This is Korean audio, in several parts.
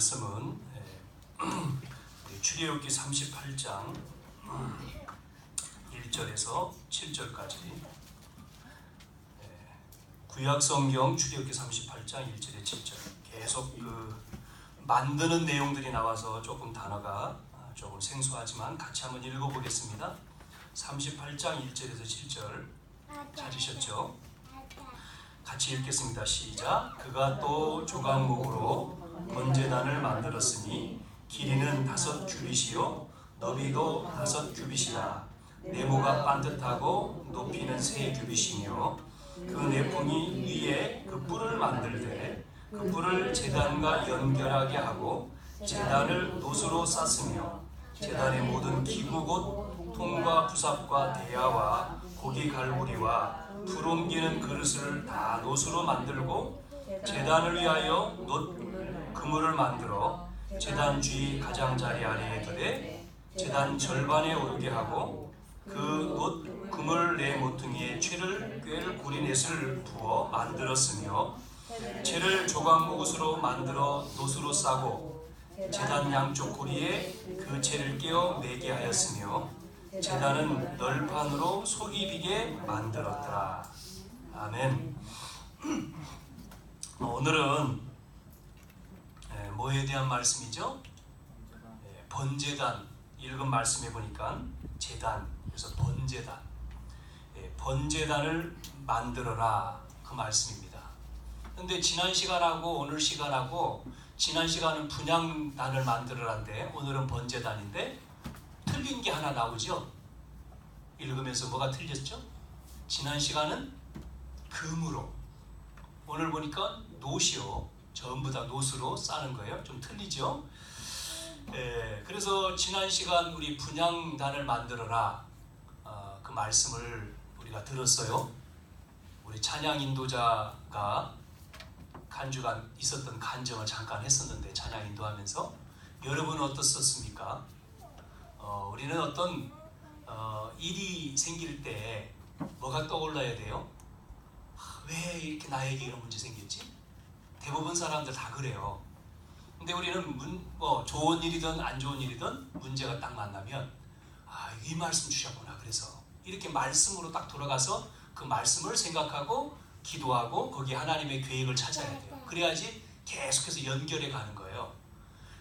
말씀은 출애굽기 38장 1절에서 7절까지 구약성경 출애굽기 38장 1절에 7절 계속 만드는 내용들이 나와서 조금 단어가 조금 생소하지만 같이 한번 읽어보겠습니다. 38장 1절에서 7절 찾으셨죠? 같이 읽겠습니다. 시작. 그가 또 조각목으로 번제단을 만들었으니 길이는 5규빗이요 너비도 5규빗이라. 네모가 반듯하고 높이는 3규빗이며 그 내풍이 위에 그 뿔을 만들되 그 뿔을 제단과 연결하게 하고 제단을 놋으로 쌌으며 제단의 모든 기구 곧 통과 부삽과 대야와 고기 갈고리와 불 옮기는 그릇을 다 놋으로 만들고 제단을 위하여 놋 그물을 만들어 제단 주위 가장자리 아래에 두되 제단 절반에 오르게 하고 그 놋 그물 네 모퉁이에 채를 꿰를 구리넷을 부어 만들었으며 채를 조각목으로 만들어 놋으로 싸고 제단 양쪽 고리에 그 채를 끼워 매게 하였으며 제단은 널판으로 속이 비게 만들었더라. 아멘. 오늘은 뭐에 대한 말씀이죠? 번제단. 읽은 말씀해 보니까 제단, 그래서 번제단. 번제단을 만들어라, 그 말씀입니다. 근데 지난 시간하고 오늘 시간하고, 지난 시간은 분향단을 만들어라인데 오늘은 번제단인데 틀린 게 하나 나오죠? 읽으면서 뭐가 틀렸죠? 지난 시간은 금으로, 오늘 보니까 놋이요. 전부 다 놋으로 싸는 거예요. 좀 틀리죠? 그래서 지난 시간 우리 분향단을 만들어라, 그 말씀을 우리가 들었어요. 우리 찬양 인도자가 간주가 있었던 간증을 잠깐 했었는데, 찬양 인도하면서 여러분은 어떻습니까? 우리는 어떤 일이 생길 때 뭐가 떠올라야 돼요? 왜 이렇게 나에게 이런 문제 생겼지? 대부분 사람들 다 그래요. 근데 우리는 좋은 일이든 안 좋은 일이든 문제가 딱 만나면 이 말씀 주셨구나. 그래서 이렇게 말씀으로 딱 돌아가서 그 말씀을 생각하고 기도하고 거기에 하나님의 계획을 찾아야 돼요. 그래야지 계속해서 연결해 가는 거예요.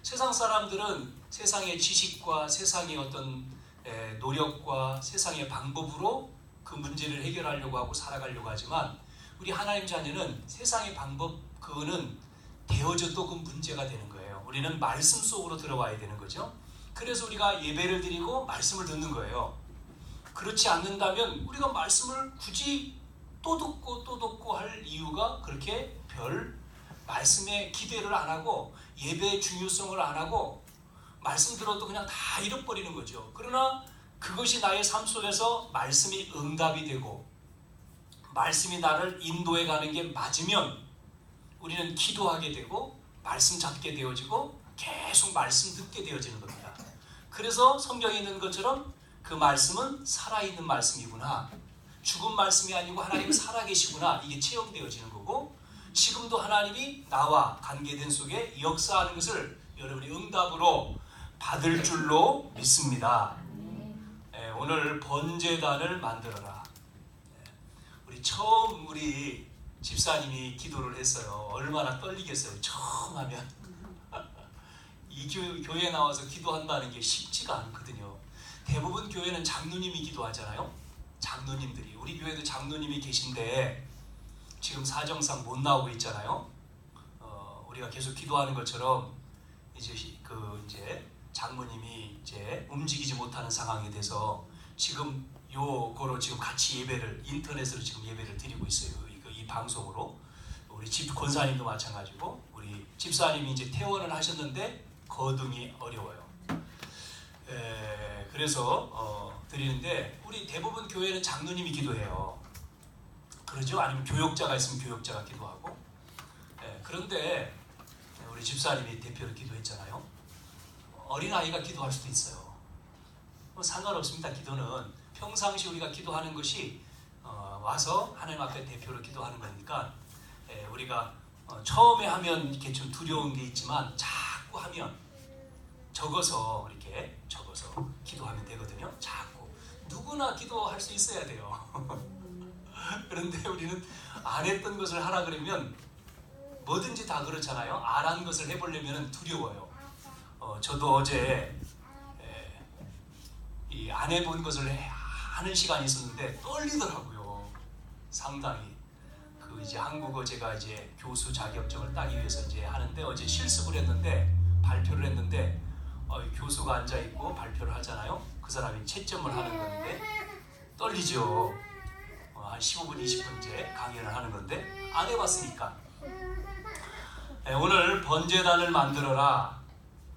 세상 사람들은 세상의 지식과 세상의 어떤 노력과 세상의 방법으로 그 문제를 해결하려고 하고 살아가려고 하지만, 우리 하나님 자녀는 세상의 방법 그거는 되어져도 그 문제가 되는 거예요. 우리는 말씀 속으로 들어와야 되는 거죠. 그래서 우리가 예배를 드리고 말씀을 듣는 거예요. 그렇지 않는다면 우리가 말씀을 굳이 또 듣고 할 이유가, 그렇게 별 말씀에 기대를 안 하고 예배의 중요성을 안 하고 말씀 들어도 그냥 다 잃어버리는 거죠. 그러나 그것이 나의 삶 속에서 말씀이 응답이 되고 말씀이 나를 인도해 가는 게 맞으면 우리는 기도하게 되고 말씀 잡게 되어지고 계속 말씀 듣게 되어지는 겁니다. 그래서 성경에 있는 것처럼 그 말씀은 살아있는 말씀이구나, 죽은 말씀이 아니고 하나님 살아계시구나, 이게 체험되어지는 거고, 지금도 하나님이 나와 관계된 속에 역사하는 것을 여러분이 응답으로 받을 줄로 믿습니다. 오늘 번제단을 만들어라. 우리 집사님이 기도를 했어요. 얼마나 떨리겠어요. 처음 하면 이 교회에 나와서 기도한다는 게 쉽지가 않거든요. 대부분 교회는 장로님이 기도하잖아요. 장로님들이, 우리 교회도 장로님이 계신데 지금 사정상 못 나오고 있잖아요. 우리가 계속 기도하는 것처럼 이제 장모님이 이제 움직이지 못하는 상황이 돼서 지금 요거로 지금 같이 예배를 인터넷으로 지금 예배를 드리고 있어요. 이 방송으로. 우리 집 권사님도 마찬가지고, 우리 집사님이 이제 퇴원을 하셨는데 거둥이 어려워요. 그래서 드리는데, 우리 대부분 교회는 장로님이 기도해요. 그러죠? 아니면 교역자가 있으면 교역자가 기도하고. 그런데 우리 집사님이 대표로 기도했잖아요. 어린아이가 기도할 수도 있어요. 상관없습니다. 기도는 평상시 우리가 기도하는 것이 와서 하나님 앞에 대표로 기도하는 거니까, 우리가 처음에 하면 이렇게 좀 두려운 게 있지만 자꾸 자꾸 하면 적어서 이렇게 적어서 기도하면 되거든요. 자꾸 누구나 기도할 수 있어야 돼요. 그런데 우리는 안 했던 것을 하라 그러면 뭐든지 다 그렇잖아요. 안 한 것을 해보려면 두려워요. 저도 어제 이 안 해본 것을 하는 시간이 있었는데 떨리더라고요. 상당히. 그 이제 한국어 제가 이제 교수 자격증을 따기 위해서 이제 하는데 어제 실습을 했는데 발표를 했는데 교수가 앉아 있고 발표를 하잖아요. 그 사람이 채점을 하는 건데 떨리죠. 한 15분, 20분째 강연을 하는 건데 안 해봤으니까. 오늘 번제단을 만들어라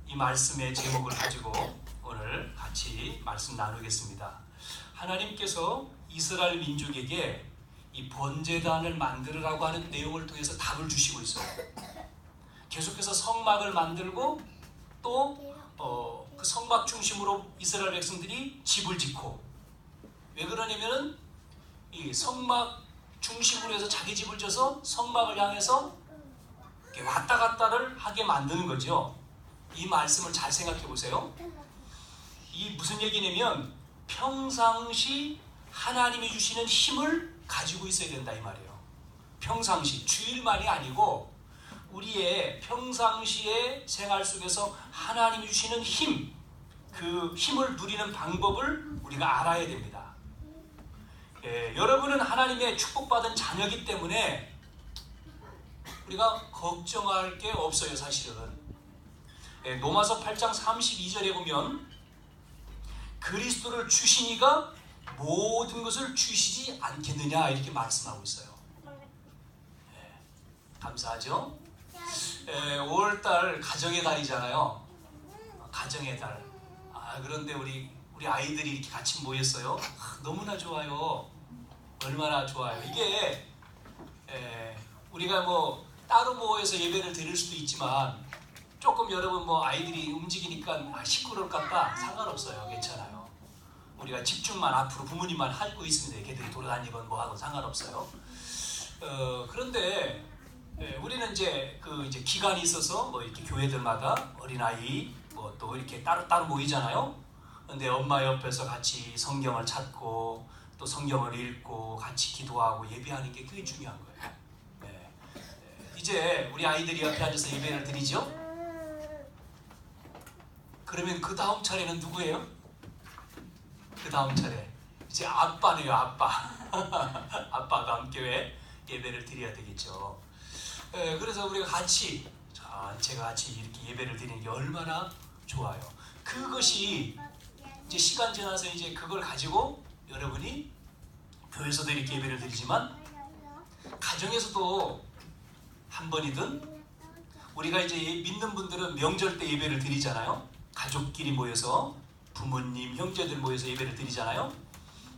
이 말씀의 제목을 가지고 오늘 같이 말씀 나누겠습니다. 하나님께서 이스라엘 민족에게 이 번제단을 만들으라고 하는 내용을 통해서 답을 주시고 있어요. 계속해서 성막을 만들고 또 그 성막 중심으로 이스라엘 백성들이 집을 짓고, 왜 그러냐면은 이 성막 중심으로 해서 자기 집을 져서 성막을 향해서 이렇게 왔다 갔다를 하게 만드는 거죠. 이 말씀을 잘 생각해 보세요. 이 무슨 얘기냐면 평상시 하나님이 주시는 힘을 가지고 있어야 된다 이 말이에요. 평상시, 주일만이 아니고 우리의 평상시의 생활 속에서 하나님이 주시는 힘, 그 힘을 누리는 방법을 우리가 알아야 됩니다. 여러분은 하나님의 축복받은 자녀이기 때문에 우리가 걱정할 게 없어요. 사실은 로마서 8장 32절에 보면 그리스도를 주시니가 모든 것을 주시지 않겠느냐 이렇게 말씀하고 있어요. 감사하죠? 5월달 가정의 달이잖아요. 가정의 달. 그런데 우리 아이들이 이렇게 같이 모였어요. 너무나 좋아요. 얼마나 좋아요. 이게 우리가 뭐 따로 모여서 예배를 드릴 수도 있지만 조금 여러분 뭐 아이들이 움직이니까 시끄러울 것 같다. 상관없어요. 괜찮아요. 우리가 집중만 앞으로 부모님만 하고 있으면 걔들이 돌아다니건 뭐 하건 상관없어요. 그런데 우리는 이제 이제 기간이 있어서 뭐 이렇게 교회들마다 어린아이 뭐 또 이렇게 따로 모이잖아요. 근데 엄마 옆에서 같이 성경을 찾고 또 성경을 읽고 같이 기도하고 예배하는 게 그게 중요한 거예요. 이제 우리 아이들이 옆에 앉아서 예배를 드리죠. 그러면 그 다음 차례는 누구예요? 그 다음 차례 이제 아빠네요. 아빠가 함께 예배를 드려야 되겠죠. 그래서 우리가 같이 전체가 같이 이렇게 예배를 드리는 게 얼마나 좋아요. 그것이 이제 시간 지나서 이제 그걸 가지고 여러분이 교회에서도 이렇게 예배를 드리지만 가정에서도 한 번이든 우리가 이제 믿는 분들은 명절 때 예배를 드리잖아요. 가족끼리 모여서 부모님, 형제들 모여서 예배를 드리잖아요.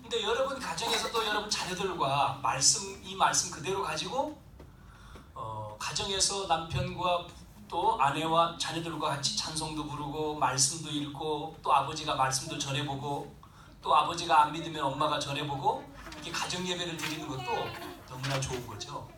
근데 여러분 가정에서도 여러분 자녀들과 이 말씀 그대로 가지고 가정에서 남편과 또 아내와 자녀들과 같이 찬송도 부르고 말씀도 읽고 또 아버지가 말씀도 전해보고 또 아버지가 안 믿으면 엄마가 전해보고 이렇게 가정 예배를 드리는 것도 너무나 좋은 거죠.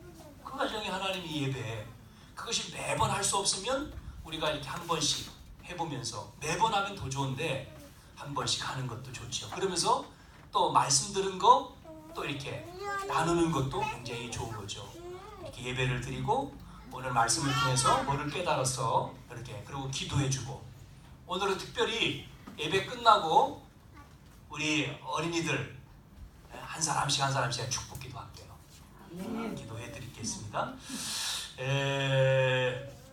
그 가정이 하나님의 예배. 그것이 매번 할 수 없으면 우리가 이렇게 한 번씩 해보면서 매번 하면 더 좋은데 한 번씩 하는 것도 좋죠. 그러면서 또 말씀 들은 거 또 이렇게 나누는 것도 굉장히 좋은 거죠. 이렇게 예배를 드리고 오늘 말씀을 통해서 뭐를 깨달아서 이렇게 그리고 기도해주고 오늘은 특별히 예배 끝나고 우리 어린이들 한 사람씩 축복 기도할게요. 기도해 드리겠습니다.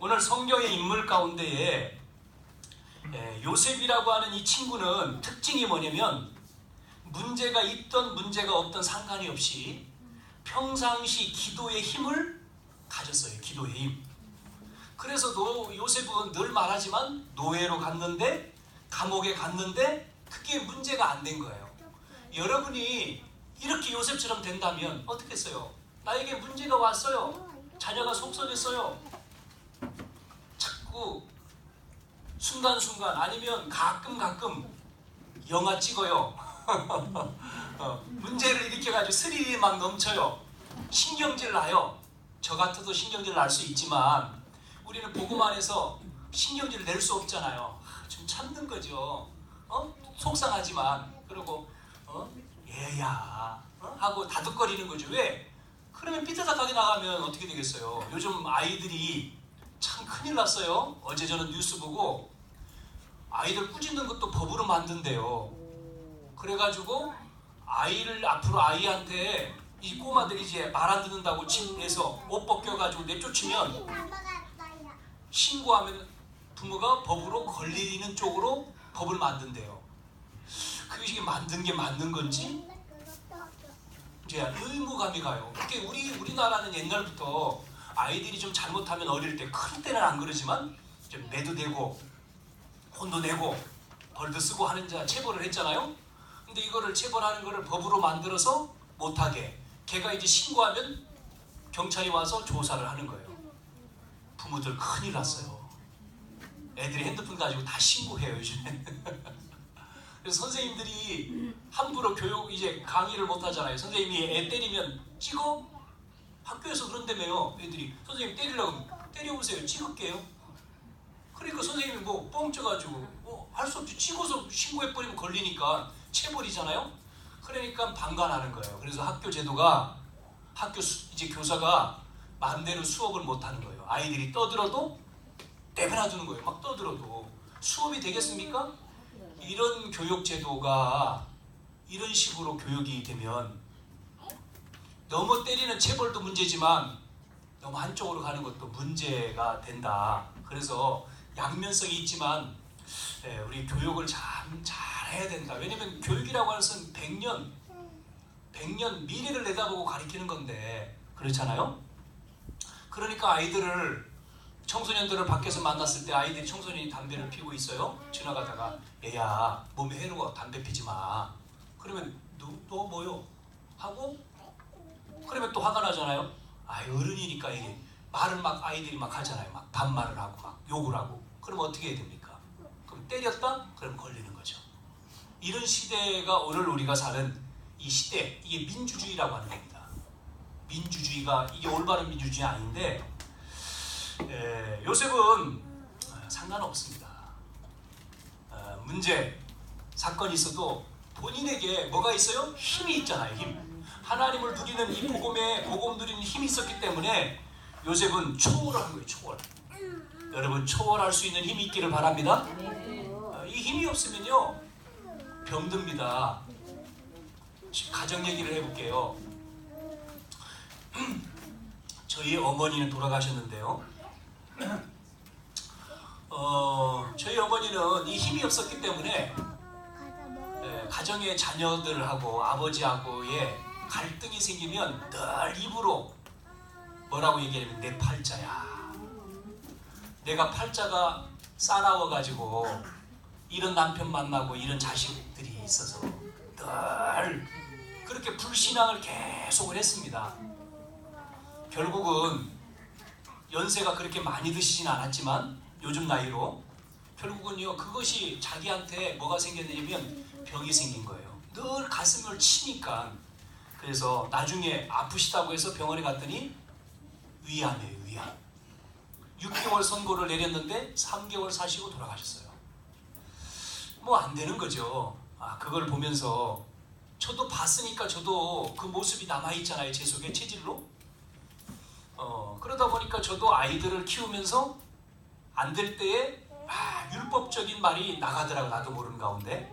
오늘 성경의 인물 가운데에 요셉이라고 하는 이 친구는 특징이 뭐냐면 문제가 있던 문제가 없던 상관이 없이 평상시 기도의 힘을 가졌어요. 기도의 힘. 그래서 요셉은 늘 말하지만 노예로 갔는데 감옥에 갔는데 그게 문제가 안 된 거예요. 여러분이 이렇게 요셉처럼 된다면 어떻겠어요? 나에게 문제가 왔어요. 자녀가 속썩였어요. 자꾸 순간순간 아니면 가끔 영화 찍어요. 문제를 일으켜가지고 스릴이 막 넘쳐요. 신경질 나요. 저 같아도 신경질 날 수 있지만 우리는 보고만 해서 신경질을 낼 수 없잖아요. 좀 참는 거죠. 속상하지만. 그러고 얘야 하고 다독거리는 거죠. 왜? 그러면 삐딱하게 나가면 어떻게 되겠어요? 요즘 아이들이 참 큰일 났어요. 어제 저는 뉴스 보고 아이들 꾸짖는 것도 법으로 만든대요. 그래가지고 아이를 앞으로 아이한테 이 꼬마들이 이제 말 안 듣는다고 집에서 옷 벗겨가지고 내쫓으면 신고하면 부모가 법으로 걸리는 쪽으로 법을 만든대요. 그게 만든 게 맞는 건지 이제 의무감이 가요. 그게 우리나라는 옛날부터 아이들이 좀 잘못하면 어릴 때, 클 때는 안 그러지만 좀 매도 되고 혼도 내고 벌도 쓰고 하는 자 체벌을 했잖아요. 근데 이거를 체벌하는 거를 법으로 만들어서 못하게, 걔가 이제 신고하면 경찰이 와서 조사를 하는 거예요. 부모들 큰일 났어요. 애들이 핸드폰 가지고 다 신고해요 요즘에. 그래서 선생님들이 함부로 교육 이제 강의를 못 하잖아요. 선생님이 애 때리면 찍어? 학교에서 그런다며요. 애들이 선생님 때리려고 때려보세요. 찍을게요. 그러니까 선생님이 뭐 뻥쳐가지고 할 수 없지. 찍어서 신고해버리면 걸리니까 체벌이잖아요. 그러니까 방관하는 거예요. 그래서 학교 제도가 이제 교사가 마음대로 수업을 못 하는 거예요. 아이들이 떠들어도 내버려두는 거예요. 막 떠들어도 수업이 되겠습니까? 이런 교육 제도가 이런 식으로 교육이 되면 너무 때리는 체벌도 문제지만 너무 한쪽으로 가는 것도 문제가 된다. 그래서 양면성이 있지만 우리 교육을 잘 해야 된다. 왜냐면 교육이라고 하는 것은 100년 미래를 내다보고 가르치는 건데, 그렇잖아요? 그러니까 청소년들을 밖에서 만났을 때 아이들이 청소년이 담배를 피우고 있어요. 지나가다가 얘야 몸에 해로워 담배 피지 마. 그러면 너 뭐요? 하고 그러면 또 화가 나잖아요. 어른이니까 이게 말을 막 아이들이 막 하잖아요. 막 반말을 하고 막 욕을 하고. 그럼 어떻게 해야 됩니까? 그럼 때렸다? 그럼 걸리는 거죠. 이런 시대가 오늘 우리가 사는 이 시대, 이게 민주주의라고 하는 겁니다. 민주주의가 이게 올바른 민주주의 아닌데 요셉은 상관없습니다. 문제, 사건이 있어도 본인에게 뭐가 있어요? 힘이 있잖아요. 힘. 하나님을 누리는 이 복음 누리는 힘이 있었기 때문에 요셉은 초월한 거예요. 초월. 여러분 초월할 수 있는 힘이 있기를 바랍니다. 이 힘이 없으면요 병듭니다. 가정 얘기를 해볼게요. 저희 어머니는 돌아가셨는데요. 저희 어머니는 이 힘이 없었기 때문에 가정의 자녀들하고 아버지하고의 갈등이 생기면 늘 입으로 뭐라고 얘기하냐면 내 팔자야. 내가 팔자가 싸나워가지고 이런 남편 만나고 이런 자식들이 있어서 늘 그렇게 불신앙을 계속을 했습니다. 결국은 연세가 그렇게 많이 드시진 않았지만 요즘 나이로 결국은요 그것이 자기한테 뭐가 생겼냐면 병이 생긴 거예요. 늘 가슴을 치니까. 그래서 나중에 아프시다고 해서 병원에 갔더니 위암이에요. 위암. 6개월 선고를 내렸는데 3개월 사시고 돌아가셨어요. 뭐 안 되는 거죠. 그걸 보면서 저도 봤으니까 저도 그 모습이 남아있잖아요. 제 속에 체질로. 그러다 보니까 저도 아이들을 키우면서 안 될 때에 율법적인 말이 나가더라고. 나도 모르는 가운데.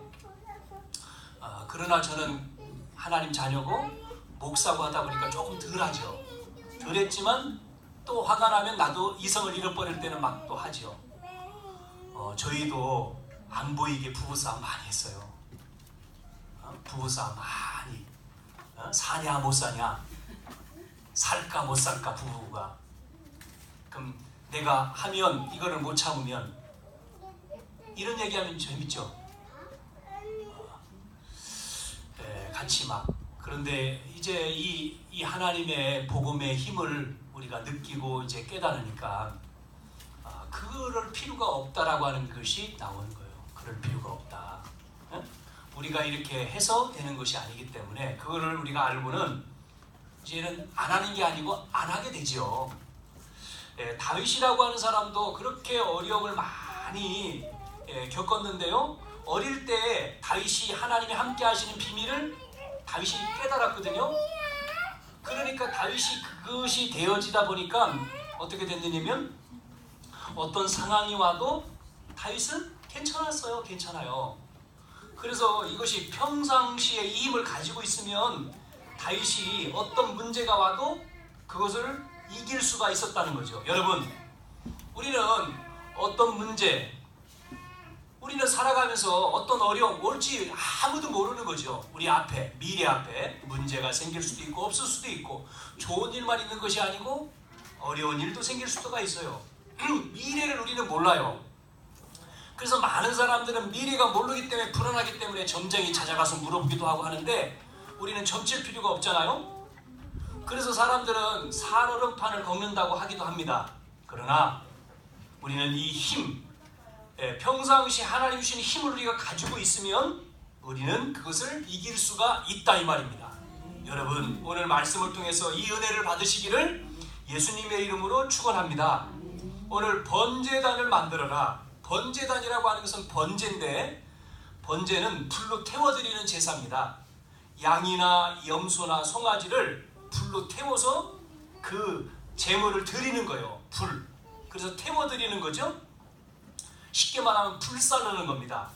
그러나 저는 하나님 자녀고 목사고 하다 보니까 조금 덜하죠. 덜했지만 또 화가 나면 나도 이성을 잃어버릴 때는 막 또 하죠. 저희도 안 보이게 부부싸움 많이 했어요. 부부싸움 많이. 사냐 못 사냐, 살까 못 살까 부부가. 그럼 내가 하면 이거를 못 참으면 이런 얘기하면 재밌죠. 같이 막. 그런데 이제 이 하나님의 복음의 힘을 우리가 느끼고 이제 깨달으니까 그럴 필요가 없다라고 하는 것이 나오는 거예요. 그럴 필요가 없다. 우리가 이렇게 해서 되는 것이 아니기 때문에 그거를 우리가 알고는 이제는 안 하는 게 아니고 안 하게 되죠. 다윗이라고 하는 사람도 그렇게 어려움을 많이 겪었는데요. 어릴 때 다윗이 하나님이 함께 하시는 비밀을 다윗이 깨달았거든요. 그러니까 다윗이 그것이 되어지다 보니까 어떻게 됐느냐면 어떤 상황이 와도 다윗은 괜찮았어요. 괜찮아요. 그래서 이것이 평상시에 이 힘을 가지고 있으면 다윗이 어떤 문제가 와도 그것을 이길 수가 있었다는 거죠. 여러분, 우리는 어떤 문제, 우리는 살아가면서 어떤 어려움 올지 아무도 모르는 거죠. 우리 앞에, 미래 앞에 문제가 생길 수도 있고 없을 수도 있고 좋은 일만 있는 것이 아니고 어려운 일도 생길 수가 있어요. 미래를 우리는 몰라요. 그래서 많은 사람들은 미래가 모르기 때문에 불안하기 때문에 점쟁이 찾아가서 물어보기도 하고 하는데 우리는 점칠 필요가 없잖아요. 그래서 사람들은 살얼음판을 걷는다고 하기도 합니다. 그러나 우리는 이 힘, 평상시 하나님 주시는 힘을 우리가 가지고 있으면 우리는 그것을 이길 수가 있다 이 말입니다. 여러분, 오늘 말씀을 통해서 이 은혜를 받으시기를 예수님의 이름으로 축원합니다. 오늘 번제단을 만들어라. 번제단이라고 하는 것은 번제인데 번제는 불로 태워드리는 제사입니다. 양이나 염소나 송아지를 불로 태워서 그 제물을 드리는 거예요. 불. 그래서 태워드리는 거죠. 쉽게 말하면 불살르는 겁니다.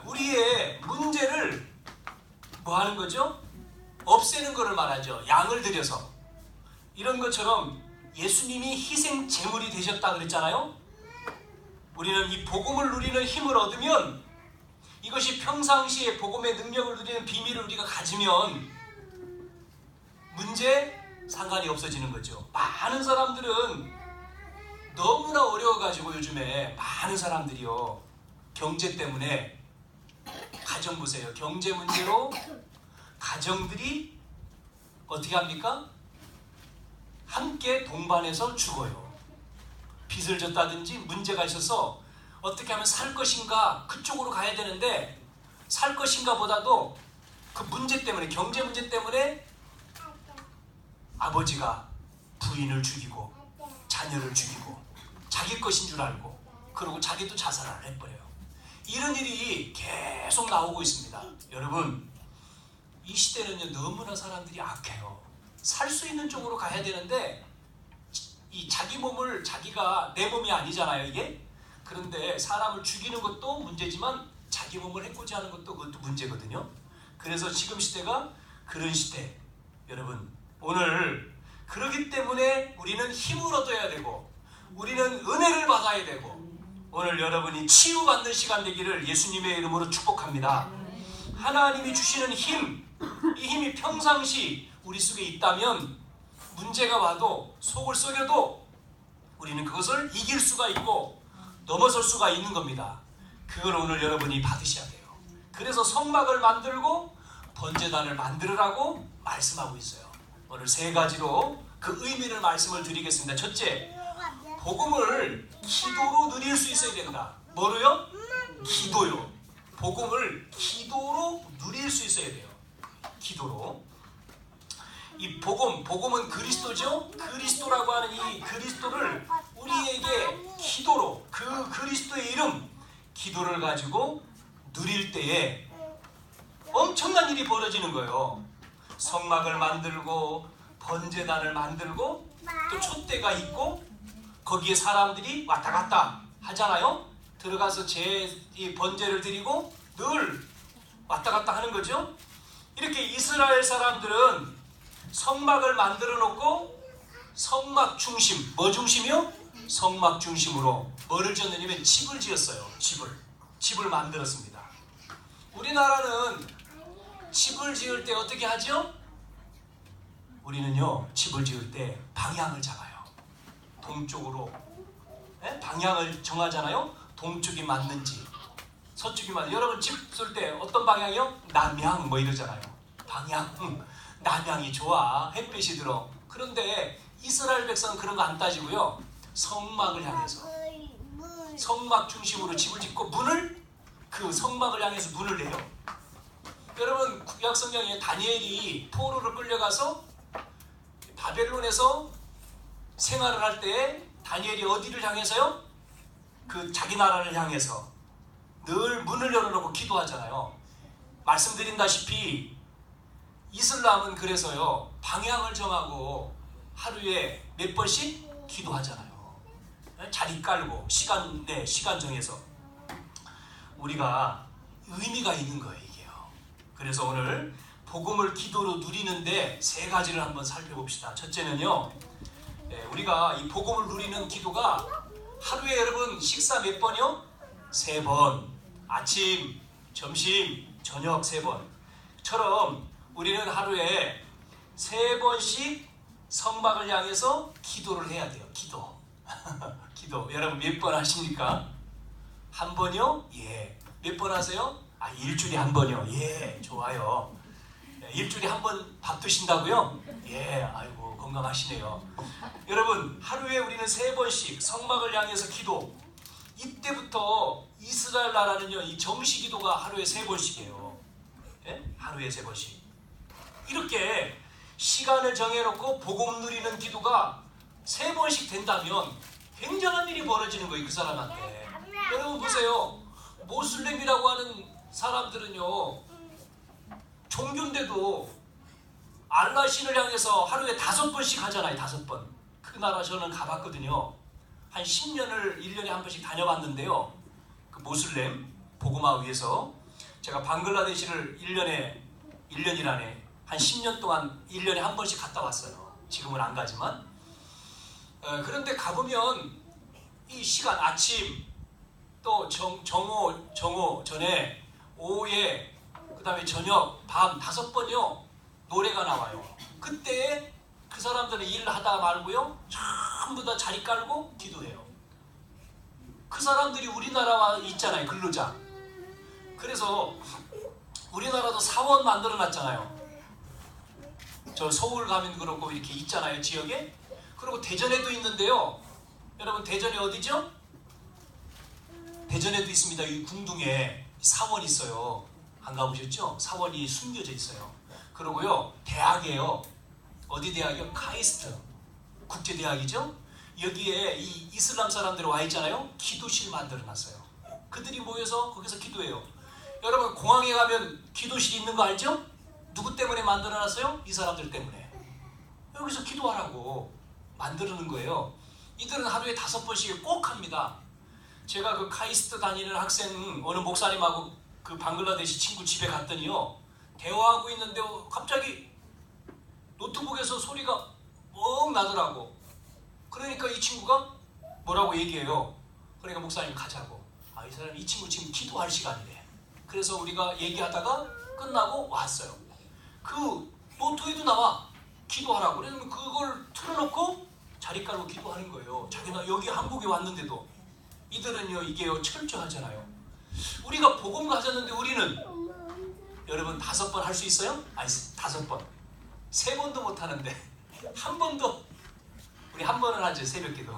우리의 문제를 뭐 하는 거죠? 없애는 것을 말하죠. 양을 들여서. 이런 것처럼 예수님이 희생 제물이 되셨다 그랬잖아요. 우리는 이 복음을 누리는 힘을 얻으면 이것이 평상시에 복음의 능력을 누리는 비밀을 우리가 가지면 문제 상관이 없어지는 거죠. 많은 사람들은 너무나 어려워가지고 요즘에 많은 사람들이요 경제 때문에 가정 보세요. 경제 문제로 가정들이 어떻게 합니까? 함께 동반해서 죽어요. 빚을 졌다든지 문제가 있어서 어떻게 하면 살 것인가 그쪽으로 가야 되는데 살 것인가 보다도 그 문제 때문에 경제 문제 때문에 아버지가 부인을 죽이고 자녀를 죽이고 자기 것인 줄 알고 그리고 자기도 자살을 해버려요. 이런 일이 계속 나오고 있습니다. 여러분, 이 시대는요 너무나 사람들이 악해요. 살 수 있는 쪽으로 가야 되는데 이 자기 몸을 자기가 내 몸이 아니잖아요 이게. 그런데 사람을 죽이는 것도 문제지만 자기 몸을 해코지 하는 것도 그것도 문제거든요. 그래서 지금 시대가 그런 시대. 여러분, 오늘 그러기 때문에 우리는 힘을 얻어야 되고 우리는 은혜를 받아야 되고 오늘 여러분이 치유받는 시간 되기를 예수님의 이름으로 축복합니다. 하나님이 주시는 힘, 이 힘이 평상시 우리 속에 있다면 문제가 와도 속을 썩여도 우리는 그것을 이길 수가 있고 넘어설 수가 있는 겁니다. 그걸 오늘 여러분이 받으셔야 돼요. 그래서 성막을 만들고 번제단을 만들으라고 말씀하고 있어요. 오늘 세 가지로 그 의미를 말씀을 드리겠습니다. 첫째, 복음을 기도로 누릴 수 있어야 된다. 뭐로요? 기도요. 복음을 기도로 누릴 수 있어야 돼요. 기도로. 이 복음은 그리스도죠. 그리스도라고 하는 이 그리스도를 우리에게 기도로 그 그리스도의 이름 기도를 가지고 누릴 때에 엄청난 일이 벌어지는 거예요. 성막을 만들고 번제단을 만들고 또 촛대가 있고 거기에 사람들이 왔다 갔다 하잖아요. 들어가서 이 번제를 드리고 늘 왔다 갔다 하는 거죠. 이렇게 이스라엘 사람들은 성막을 만들어 놓고 성막 중심, 뭐 중심이요? 성막 중심으로 뭐를 지었느냐면 집을 지었어요. 집을 만들었습니다. 우리나라는 집을 지을 때 어떻게 하죠? 우리는요 집을 지을 때 방향을 잡아요. 동쪽으로 방향을 정하잖아요. 동쪽이 맞는지 서쪽이 맞는지. 여러분 집 쓸 때 어떤 방향이요? 남향 뭐 이러잖아요. 방향 남향이 좋아. 햇빛이 들어. 그런데 이스라엘 백성은 그런 거 안 따지고요. 성막을 향해서 성막 중심으로 집을 짓고 문을 그 성막을 향해서 문을 내요. 여러분 구약 성경에 다니엘이 포로로 끌려가서 바벨론에서 생활을 할 때 다니엘이 어디를 향해서요? 그 자기 나라를 향해서 늘 문을 열어놓고 기도하잖아요. 말씀드린다시피 이슬람은 그래서요 방향을 정하고 하루에 몇 번씩 기도하잖아요. 자리 깔고 시간 정해서 우리가 의미가 있는 거예요 이게요. 그래서 오늘 복음을 기도로 누리는데 세 가지를 한번 살펴봅시다. 첫째는요, 우리가 이 복음을 누리는 기도가 하루에 여러분 식사 몇 번이요? 3번. 아침, 점심, 저녁 3번처럼 우리는 하루에 3번씩 성막을 향해서 기도를 해야 돼요. 기도. 기도. 여러분 몇 번 하십니까? 한 번이요? 예. 몇 번 하세요? 일주일에 한 번이요. 예. 좋아요. 일주일에 한 번 밥 드신다고요? 예. 아이고 건강하시네요. 여러분 하루에 우리는 3번씩 성막을 향해서 기도. 이때부터 이스라엘 나라는요 이 정시 기도가 하루에 3번씩이에요. 예? 하루에 3번씩. 이렇게 시간을 정해놓고 복음 누리는 기도가 3번씩 된다면 굉장한 일이 벌어지는 거예요 그 사람한테. 여러분 보세요. 모슬렘이라고 하는 사람들은요 종교인데도 알라 신을 향해서 하루에 5번씩 하잖아요. 5번. 그 나라 저는 가봤거든요. 한 10년을 1년에 한 번씩 다녀봤는데요. 그 모슬렘 복음화 위해서 제가 방글라데시를 1년이라네 한 10년 동안 1년에 한 번씩 갔다 왔어요. 지금은 안 가지만 그런데 가보면 이 시간 아침 또 정오 전에 오후에 그 다음에 저녁 밤 5번이요 노래가 나와요. 그때 그 사람들은 일하다 말고요 전부 다 자리 깔고 기도해요. 그 사람들이 우리나라와 있잖아요. 근로자. 그래서 우리나라도 사원 만들어 놨잖아요. 저 서울 가면 그렇고 이렇게 있잖아요 지역에. 그리고 대전에도 있는데요. 여러분 대전이 어디죠? 대전에도 있습니다. 이 궁둥에 사원이 있어요. 안 가보셨죠? 사원이 숨겨져 있어요. 그리고요 대학이에요. 어디 대학이요? 카이스트 국제대학이죠. 여기에 이 이슬람 사람들이 와 있잖아요. 기도실 만들어 놨어요. 그들이 모여서 거기서 기도해요. 여러분 공항에 가면 기도실이 있는 거 알죠? 누구 때문에 만들어 놨어요? 이 사람들 때문에. 여기서 기도하라고 만들어 놓은 거예요. 이들은 하루에 5번씩 꼭 합니다. 제가 그 카이스트 다니는 학생 어느 목사님하고 그 방글라데시 친구 집에 갔더니요 대화하고 있는데 갑자기 노트북에서 소리가 멍 나더라고. 그러니까 이 친구가 뭐라고 얘기해요. 그러니까 목사님 가자고. 이 사람 이 친구 지금 기도할 시간이래. 그래서 우리가 얘기하다가 끝나고 왔어요. 그 노트에도 나와 기도하라고. 그래서 그걸 틀어놓고 자리 깔고 기도하는 거예요. 자기는 여기 한국에 왔는데도. 이들은요 이게요 철저하잖아요. 우리가 복음 가졌는데 우리는 여러분 5번 할 수 있어요? 아니 5번 3번도 못 하는데 한 번도. 우리 한 번은 하죠. 새벽기도.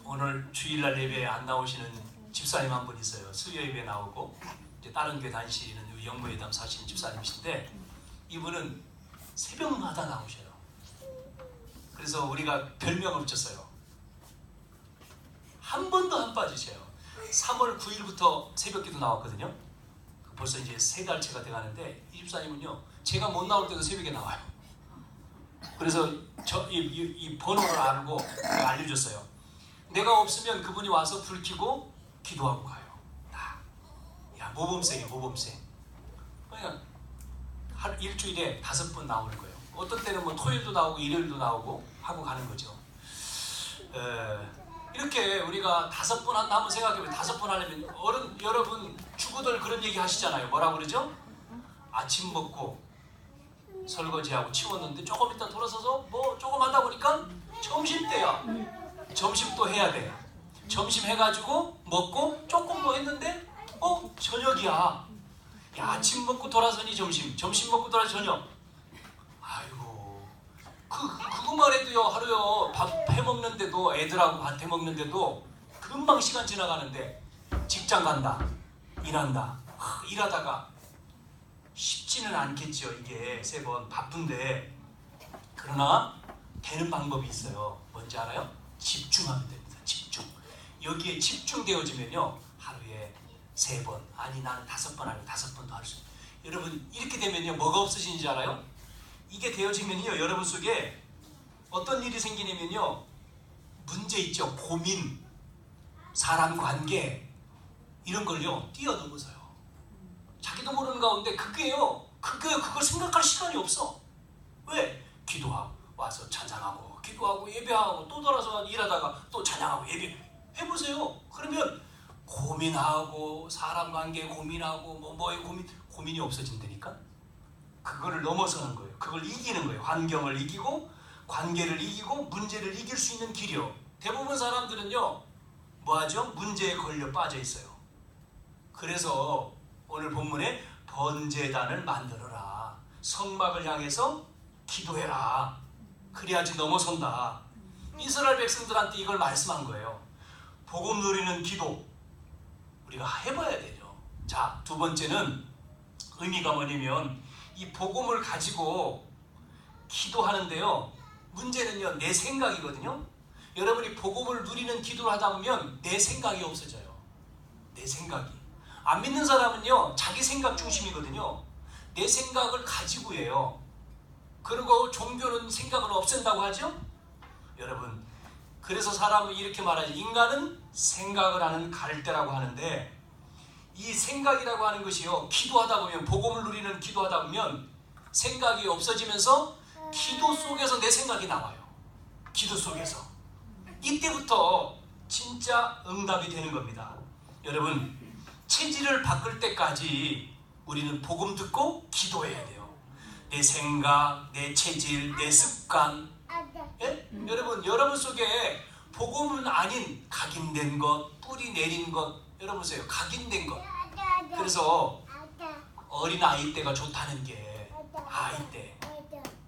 오늘 주일날 예배에 안 나오시는 집사님 한 분 있어요. 수요 예배 나오고 이제 다른 교회 다니시는 영무회담 사시는 집사님이신데 이분은 새벽마다 나오셔요. 그래서 우리가 별명을 붙였어요. 한 번도 안 빠지셔요. 3월 9일부터 새벽기도 나왔거든요. 벌써 이제 3달째가 돼가는데 이 집사님은요 제가 못 나올 때도 새벽에 나와요. 그래서 이 번호를 알고 알려줬어요. 내가 없으면 그분이 와서 불 켜고 기도하고 가요. 야 모범생이에요. 모범생. 그러니까 일주일에 5번 나오는 거예요. 어떤 때는 뭐 토요일도 나오고 일요일도 나오고 하고 가는 거죠. 이렇게 우리가 5번 한다 한번 생각해보면 5번 하려면 여러분 주부들 그런 얘기 하시잖아요. 뭐라 그러죠? 아침 먹고 설거지하고 치웠는데 조금 이따 돌아서서 뭐 조금 하다 보니까 점심때야. 점심 또 해야 돼. 점심 해가지고 먹고 조금 뭐 했는데 저녁이야. 야 아침 먹고 돌아서니 점심 먹고 돌아서 저녁. 아이고 그것만 해도요 하루요 밥 해먹는데도 애들하고 밥 해먹는데도 금방 시간 지나가는데 직장 간다 일한다 일하다가 쉽지는 않겠죠. 이게 3번 바쁜데 그러나 되는 방법이 있어요. 뭔지 알아요? 집중하면 됩니다. 집중. 여기에 집중되어지면요, 하루에 3번, 아니 나는 5번 아니고 5번도 할 수 있어요. 여러분, 이렇게 되면요, 뭐가 없어지는지 알아요? 이게 되어지면요, 여러분 속에 어떤 일이 생기냐면요, 문제 있죠. 고민, 사람 관계, 이런 걸요 뛰어넘어서요. 자기도 모르는 가운데 그걸 생각할 시간이 없어. 왜? 기도하고 와서 찬양하고, 기도하고 예배하고, 또 돌아서 일하다가 또 찬양하고 예배 해보세요. 그러면 고민하고, 사람 관계 고민하고, 뭐에 고민이 없어진다니까. 그거를 넘어서는 거예요. 그걸 이기는 거예요. 환경을 이기고, 관계를 이기고, 문제를 이길 수 있는 길이요. 대부분 사람들은요, 뭐하죠? 문제에 걸려 빠져 있어요. 그래서 오늘 본문에 번제단을 만들어라, 성막을 향해서 기도해라, 그래야지 넘어선다. 이스라엘 백성들한테 이걸 말씀한 거예요. 복음 누리는 기도 우리가 해봐야 되죠. 자, 두 번째는 의미가 뭐냐면, 이 복음을 가지고 기도하는데요, 문제는요, 내 생각이거든요. 여러분이 복음을 누리는 기도를 하다 보면 내 생각이 없어져요. 내 생각이. 안 믿는 사람은요, 자기 생각 중심이거든요. 내 생각을 가지고 해요. 그리고 종교는 생각을 없앤다고 하죠. 여러분, 그래서 사람은 이렇게 말하죠. 인간은 생각을 하는 갈대라고 하는데, 이 생각이라고 하는 것이요, 기도하다 보면, 복음을 누리는 기도하다 보면 생각이 없어지면서 기도 속에서 내 생각이 나와요. 기도 속에서. 이때부터 진짜 응답이 되는 겁니다. 여러분, 체질을 바꿀 때까지 우리는 복음 듣고 기도해야 돼요. 내 생각, 내 체질, 내 습관. 예? 여러분 속에 복음은 아닌 각인된 것, 뿌리 내린 것, 여러분 보세요. 각인된 것. 그래서 어린 아이 때가 좋다는 게, 아이 때.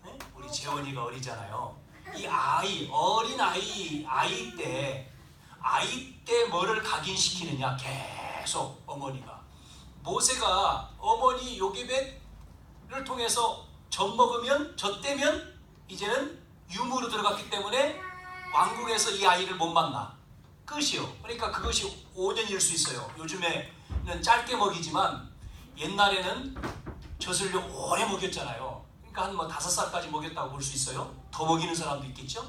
예? 우리 재원이가 어리잖아요. 이 어린 아이 때 뭐를 각인시키느냐, 계속 어머니가. 모세가 어머니 요게벳을 통해서 젖대면 이제는 유무로 들어갔기 때문에 왕궁에서 이 아이를 못 만나. 끝이요. 그러니까 그것이 5년일 수 있어요. 요즘에는 짧게 먹이지만 옛날에는 젖을 오래 먹였잖아요. 그러니까 한 5살까지 먹였다고 볼 수 있어요. 더 먹이는 사람도 있겠죠.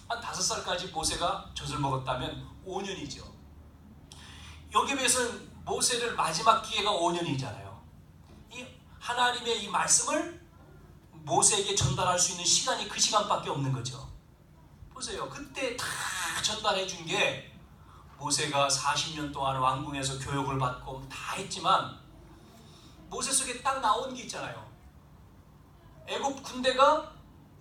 한 5살까지 모세가 젖을 먹었다면 5년이죠. 요게벳은 모세를 마지막 기회가 5년이잖아요. 이 하나님의 이 말씀을 모세에게 전달할 수 있는 시간이 그 시간밖에 없는 거죠. 보세요. 그때 다 전달해 준 게, 모세가 40년 동안 왕궁에서 교육을 받고 다 했지만 모세 속에 딱 나온 게 있잖아요. 애굽 군대가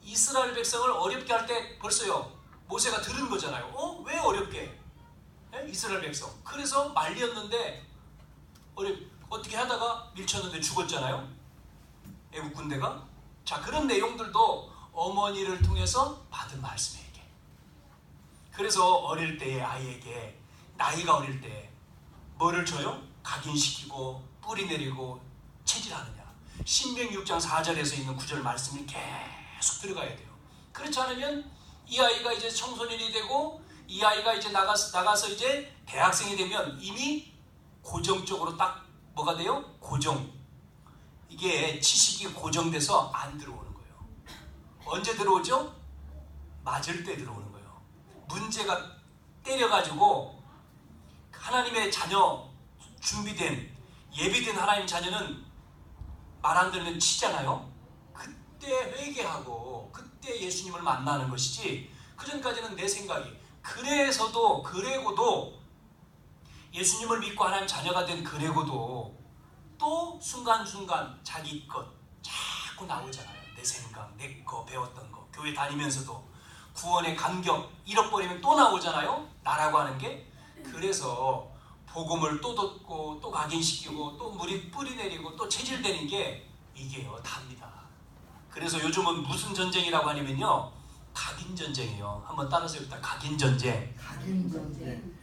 이스라엘 백성을 어렵게 할 때 벌써요, 모세가 들은 거잖아요. 왜 어렵게? 예? 이스라엘 백성. 그래서 말렸는데 어떻게 하다가 밀쳤는데 죽었잖아요. 애굽 군대가. 자, 그런 내용들도 어머니를 통해서 받은 말씀이에요. 그래서 어릴 때의 아이에게, 나이가 어릴 때 뭐를 줘요? 각인시키고 뿌리 내리고 체질하느냐. 신명기 6장 4절에서 있는 구절 말씀이 계속 들어가야 돼요. 그렇지 않으면 이 아이가 이제 청소년이 되고, 이 아이가 이제 나가서 이제 대학생이 되면 이미 고정적으로 딱 뭐가 돼요? 고정. 이게 지식이 고정돼서 안 들어오는 거예요. 언제 들어오죠? 맞을 때 들어오는 거예요. 문제가 때려가지고 하나님의 자녀, 준비된, 예비된 하나님 자녀는 말 안 들으면 치잖아요. 그때 회개하고 그때 예수님을 만나는 것이지, 그전까지는 내 생각이. 그래고도 예수님을 믿고 하나님 자녀가 된 그래고도 또 순간순간 자기 것 자꾸 나오잖아요. 내 생각, 내 거, 배웠던 거. 교회 다니면서도 구원의 감격 잃어버리면 또 나오잖아요. 나라고 하는 게. 그래서 복음을 또 듣고 또 각인시키고 또 물이 뿌리 내리고 또 체질되는 게 이게요, 답니다. 그래서 요즘은 무슨 전쟁이라고 하냐면요, 각인 전쟁이에요. 한번 따라서 해봅시다. 각인 전쟁. 각인 전쟁.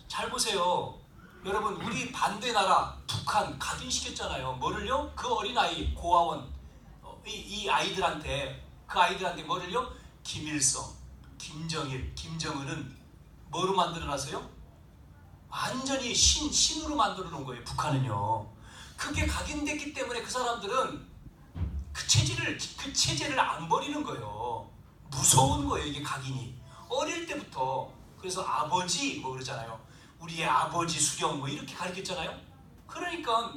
잘 보세요. 여러분, 우리 반대 나라 북한 각인시켰잖아요. 뭐를요? 그 어린아이 고아원, 이 아이들한테 그 아이들한테 뭐를요? 김일성, 김정일, 김정은은 뭐로 만들어놨어요? 완전히 신으로 만들어 놓은 거예요. 북한은요. 그게 각인됐기 때문에 그 사람들은 그 체제를 안 버리는 거예요. 무서운 거예요. 이게 각인이. 어릴 때부터. 그래서 아버지 뭐 그러잖아요. 우리의 아버지 수령 뭐 이렇게 가르쳤잖아요. 그러니까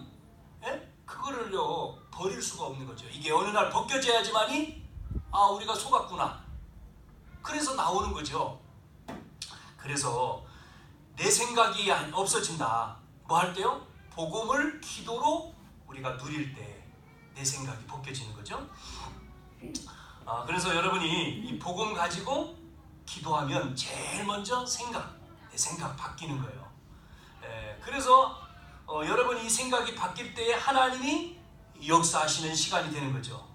그거를요 버릴 수가 없는 거죠. 이게 어느 날 벗겨져야지만이 우리가 속았구나. 그래서 나오는 거죠. 그래서 내 생각이 없어진다. 뭐 할 때요? 복음을 기도로 우리가 누릴 때 내 생각이 벗겨지는 거죠. 그래서 여러분이 이 복음 가지고 기도하면 제일 먼저 내 생각 바뀌는 거예요. 그래서 여러분이 이 생각이 바뀔 때에 하나님이 역사하시는 시간이 되는 거죠.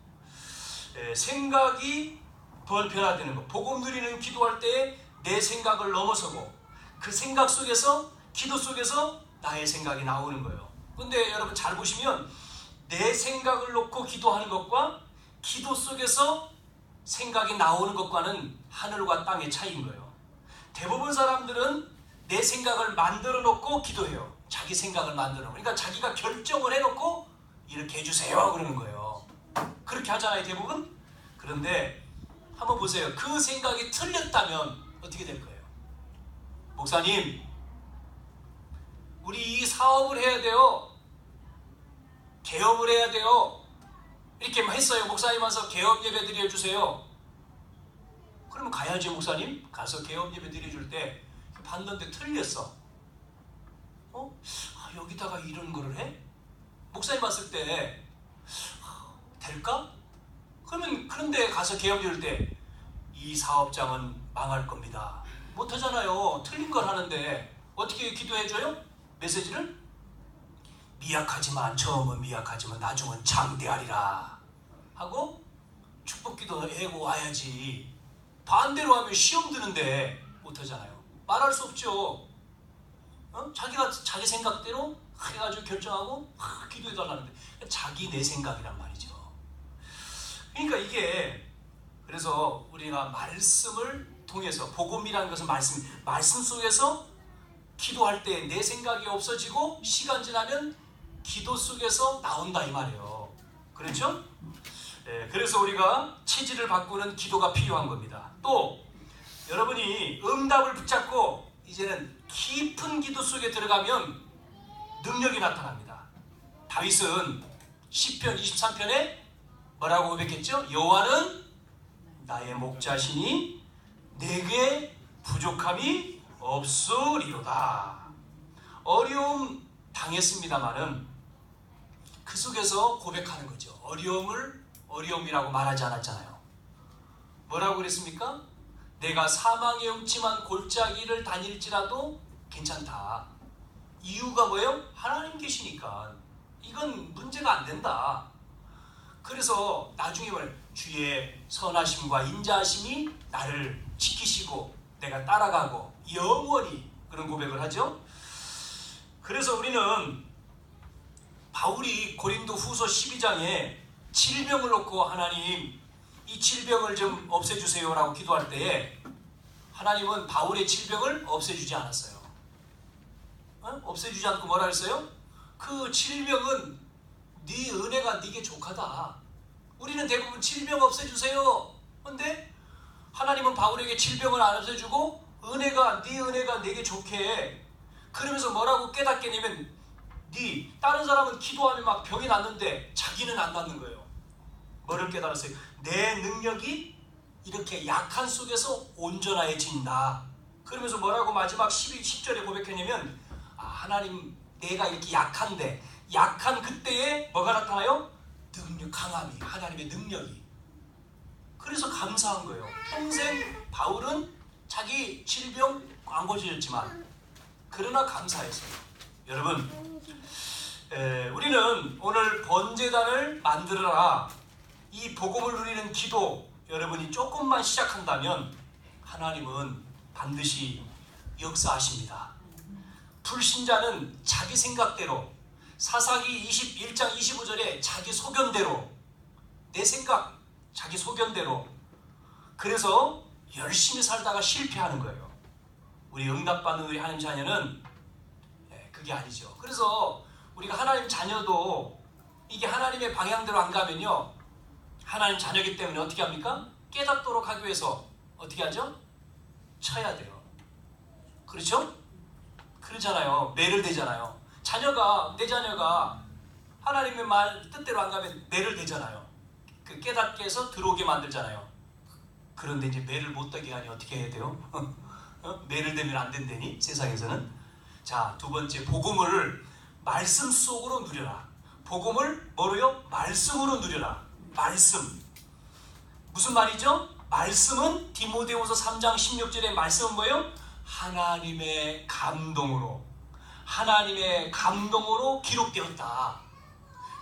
생각이 변화되는 거. 복음 누리는 기도할 때에 내 생각을 넘어서고 그 생각 속에서 기도 속에서 나의 생각이 나오는 거예요. 근데 여러분 잘 보시면 내 생각을 놓고 기도하는 것과 기도 속에서 생각이 나오는 것과는 하늘과 땅의 차이인 거예요. 대부분 사람들은 내 생각을 만들어 놓고 기도해요. 자기 생각을 만들어 놓고. 그러니까 자기가 결정을 해놓고 이렇게 해주세요 그러는 거예요. 그렇게 하잖아요 대부분. 그런데 한번 보세요. 그 생각이 틀렸다면 어떻게 될 거예요? 목사님, 우리 이 사업을 해야 돼요. 개업을 해야 돼요. 이렇게 했어요. 목사님 와서 개업 예배 드려주세요. 그러면 가야지. 목사님 가서 개업 예배 드려줄 때 봤는데 틀렸어. 여기다가 이런 거를 해? 목사님 봤을 때 될까? 그러면 그런데 가서 개업 드릴 때 이 사업장은 망할 겁니다. 못하잖아요. 틀린 걸 하는데 어떻게 기도해줘요? 메시지를? 미약하지만 처음은 미약하지만 나중은 장대하리라 하고 축복기도 하고 와야지. 반대로 하면 시험 드는데 못하잖아요. 말할 수 없죠. 자기가 자기 생각대로 해가지고 결정하고 기도해달라는데 자기 내 생각이란 말이죠. 그러니까 이게 그래서 우리가 말씀을 통해서 복음이라는 것은 말씀 속에서 기도할 때 내 생각이 없어지고 시간 지나면 기도 속에서 나온다 이 말이에요. 그렇죠? 그래서 우리가 체질을 바꾸는 기도가 필요한 겁니다. 또 여러분이 응답을 붙잡고 이제는 깊은 기도 속에 들어가면 능력이 나타납니다. 다윗은 시편 23편에 뭐라고 고백했죠? 여호와는 나의 목자시니 내게 부족함이 없으리로다. 어려움 당했습니다마는 그 속에서 고백하는 거죠. 어려움을 어려움이라고 말하지 않았잖아요. 뭐라고 그랬습니까? 내가 사망의 음침한 골짜기를 다닐지라도 괜찮다. 이유가 뭐예요? 하나님 계시니까 이건 문제가 안 된다. 그래서 나중에 주의 선하심과 인자하심이 나를 지키시고 내가 따라가고 영원히 그런 고백을 하죠. 그래서 우리는 바울이 고린도 후서 12장에 질병을 놓고 하나님 이 질병을 좀 없애주세요 라고 기도할 때에 하나님은 바울의 질병을 없애주지 않았어요. 없애주지 않고 뭐라 했어요? 그 질병은 네 은혜가 네게 족하다. 우리는 대부분 질병 없애주세요. 근데 하나님은 바울에게 질병을 안 없애주고 네 은혜가 내게 좋게. 그러면서 뭐라고 깨닫게 되면 다른 사람은 기도하면 막 병이 낫는데 자기는 안 낫는 거예요. 뭐를 깨달았어요? 내 능력이 이렇게 약한 속에서 온전해진다. 그러면서 뭐라고 마지막 10절에 고백했냐면 하나님 내가 이렇게 약한데 약한 그때에 뭐가 나타나요? 강함이, 하나님의 능력이. 그래서 감사한 거예요. 평생 바울은 자기 질병 안 고쳐졌지만 그러나 감사했어요. 여러분 우리는 오늘 번제단을 만들어라. 이 복음을 누리는 기도 여러분이 조금만 시작한다면 하나님은 반드시 역사하십니다. 불신자는 자기 생각대로 사사기 21장 25절에 자기 소견대로 내 생각 자기 소견대로. 그래서 열심히 살다가 실패하는 거예요. 우리 응답받는 우리 하나님 자녀는 그게 아니죠. 그래서 우리가 하나님 자녀도 이게 하나님의 방향대로 안 가면요, 하나님 자녀이기 때문에 어떻게 합니까? 깨닫도록 하기 위해서 어떻게 하죠? 쳐야 돼요. 그렇죠? 그러잖아요. 매를 대잖아요. 내 자녀가 하나님의 말 뜻대로 안 가면 매를 대잖아요. 그 깨닫게 해서 들어오게 만들잖아요. 그런데 이제 매를 못 대게 하니 어떻게 해야 돼요? 매를 대면 안 된다니 세상에서는. 자, 두 번째, 복음을 말씀 속으로 누려라. 복음을 뭐로요? 말씀으로 누려라. 말씀. 무슨 말이죠? 말씀은 디모데후서 3장 16절의 말씀은 뭐예요? 하나님의 감동으로 기록되었다.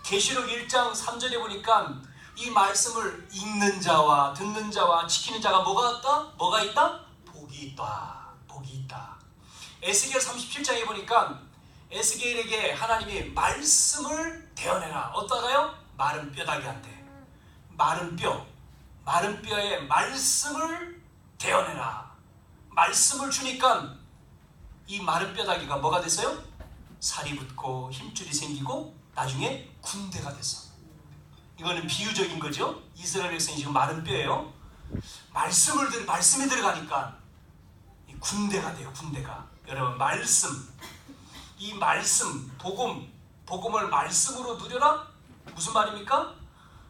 계시록 1장 3절에 보니까 이 말씀을 읽는 자와 듣는 자와 지키는 자가 뭐가 있다? 복이 있다. 복이 있다. 에스겔 37장에 보니까 에스겔에게 하나님이 말씀을 대언해라. 어떠가요? 마른 뼈다귀한테. 마른 뼈에 말씀을 대언해라. 말씀을 주니까 이 마른 뼈다귀가 뭐가 됐어요? 살이 붙고 힘줄이 생기고 나중에 군대가 됐어. 이거는 비유적인 거죠. 이스라엘 백성이 지금 마른 뼈예요. 말씀이 들어가니까 이 군대가 돼요. 군대가. 여러분, 이 말씀, 복음을 말씀으로 누려라? 무슨 말입니까?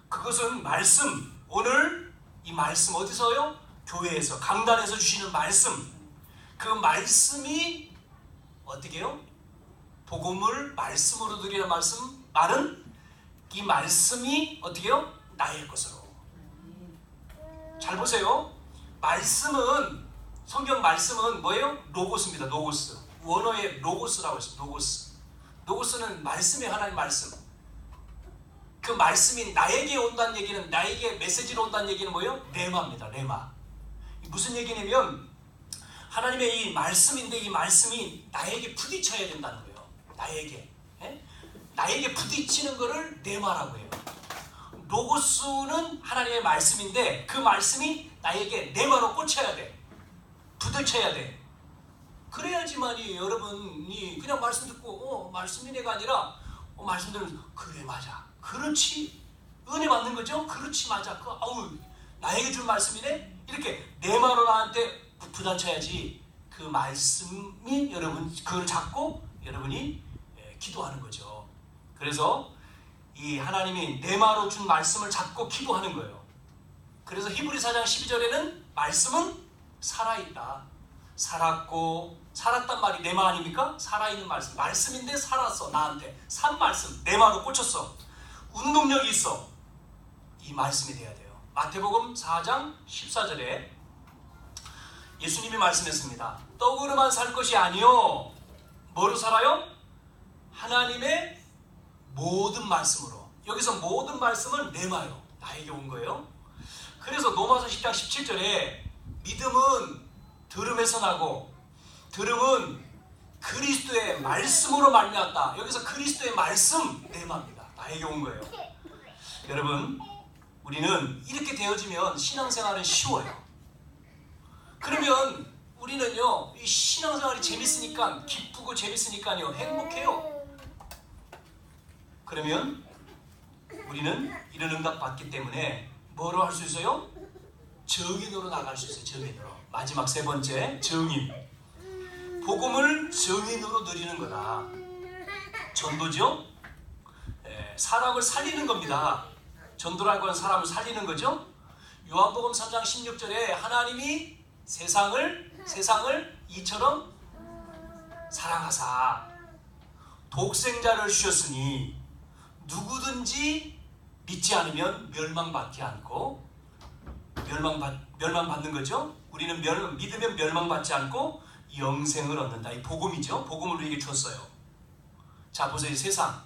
그것은 말씀. 오늘 이 말씀 어디서요? 교회에서, 강단에서 주시는 말씀. 그 말씀이 어떻게 해요? 복음을 말씀으로 누리는 말은 이 말씀이 어떻게 해요? 나의 것으로. 잘 보세요. 성경 말씀은 뭐예요? 로고스입니다. 로고스. 원어의 로고스라고 했습니다. 로고스는 말씀이 하나님 말씀. 그 말씀이 나에게 온다는 얘기는, 나에게 메시지로 온다는 얘기는 뭐예요? 레마입니다. 레마. 무슨 얘기냐면 하나님의 이 말씀인데 이 말씀이 나에게 부딪혀야 된다는 거예요. 나에게 부딪히는 거를 레마라고 해요. 로고스는 하나님의 말씀인데 그 말씀이 나에게 레마로 꽂혀야 돼. 부딪혀야 돼. 그래야지만이 여러분이 그냥 말씀 듣고 말씀이네가 아니라 말씀 들으면서 그래 맞아. 그렇지. 은혜 받는 거죠? 그렇지 맞아. 나에게 준 말씀이네? 이렇게 레마로 나한테 부딪혀야지 그 말씀이 여러분 그걸 잡고 여러분이 기도하는 거죠. 그래서 이 하나님이 레마로 준 말씀을 잡고 기도하는 거예요. 그래서 히브리 4장 12절에는 말씀은 살아있다. 살았단 말이 레마 아닙니까? 살아있는 말씀인데 살았어. 나한테 산 말씀, 레마로 꽂혔어. 운동력이 있어. 이 말씀이 돼야 돼요. 마태복음 4장 14절에 예수님이 말씀했습니다. 떡으로만 살 것이 아니요 뭐로 살아요? 하나님의 모든 말씀으로. 여기서 모든 말씀은 레마요. 나에게 온 거예요. 그래서 로마서 10장 17절에 믿음은 들음에서 나고 들음은 그리스도의 말씀으로 말미암았다. 여기서 그리스도의 말씀 레마입니다. 나에게 온 거예요. 여러분, 우리는 이렇게 되어지면 신앙생활은 쉬워요. 그러면 우리는요, 이 신앙생활이 재밌으니까, 기쁘고 재밌으니까요, 행복해요. 그러면 우리는 이런 응답 받기 때문에 뭐로 할 수 있어요? 증인으로 나갈 수 있어요. 증인으로. 마지막 세 번째, 증인. 복음을 증인으로 누리는 거다. 전도죠? 사람을 살리는 겁니다. 전도라고 하는 사람을 살리는 거죠. 요한복음 3장 16절에 하나님이 세상을 이처럼 사랑하사 독생자를 주셨으니 누구든지 믿지 않으면 멸망받지 않고 멸망받는 거죠. 우리는 믿으면 멸망받지 않고 영생을 얻는다. 이 복음이죠. 복음을 우리에게 줬어요. 자, 보세요. 세상.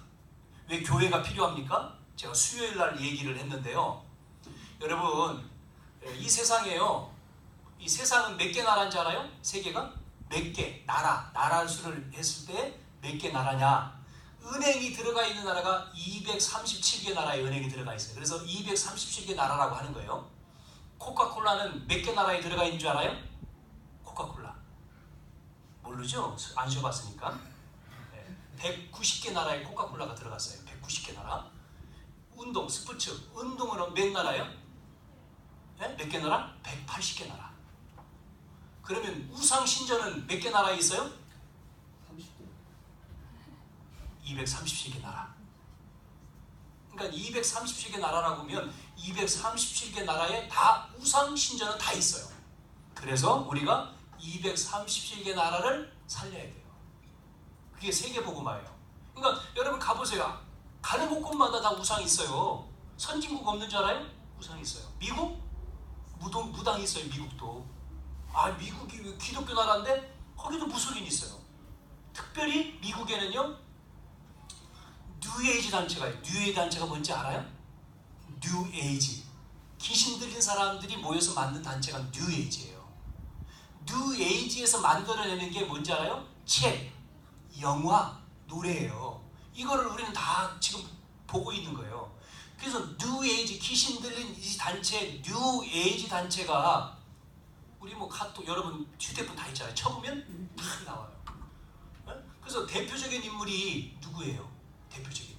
왜 교회가 필요합니까? 제가 수요일 날 얘기를 했는데요. 여러분, 이 세상에요. 이 세상은 몇 개 나라인지 알아요? 세계가? 몇 개? 나라 수를 했을 때 몇 개 나라냐? 은행이 들어가 있는 나라가 237개 나라의 은행이 들어가 있어요. 그래서 237개 나라라고 하는 거예요. 코카콜라는 몇 개 나라에 들어가 있는 줄 알아요? 코카콜라 모르죠? 안 쉬어봤으니까. 190개 나라에 코카콜라가 들어갔어요. 190개 나라. 운동, 스포츠, 운동은 몇 나라예요? 몇 개 나라? 180개 나라. 그러면 우상 신전은 몇 개 나라에 있어요? 237개 나라. 그러니까 237개 나라라고 하면 237개 나라에 다 우상 신전은 다 있어요. 그래서 우리가 237개 나라를 살려야 돼요. 그게 세계복음화예요. 그러니까 여러분 가보세요. 가는 곳곳마다 다 우상이 있어요. 선진국 없는 줄 알아요? 우상이 있어요. 미국? 무당이 있어요. 미국도. 미국이 기독교 나라인데 거기도 무슬림이 있어요. 특별히 미국에는요 뉴에이지 단체가 있어요. 뉴에이지 단체가 뭔지 알아요? 뉴에이지. 귀신 들린 사람들이 모여서 만든 단체가 뉴에이지예요. 뉴에이지에서 만들어내는 게 뭔지 알아요? 책, 영화, 노래예요. 이거를 우리는 다 지금 보고 있는 거예요. 그래서 뉴에이지, 귀신 들린 이 단체, 뉴에이지 단체가 우리 뭐 카톡, 여러분 휴대폰 다 있잖아요. 쳐보면 다 나와요. 그래서 대표적인 인물이 누구예요? 대표적인.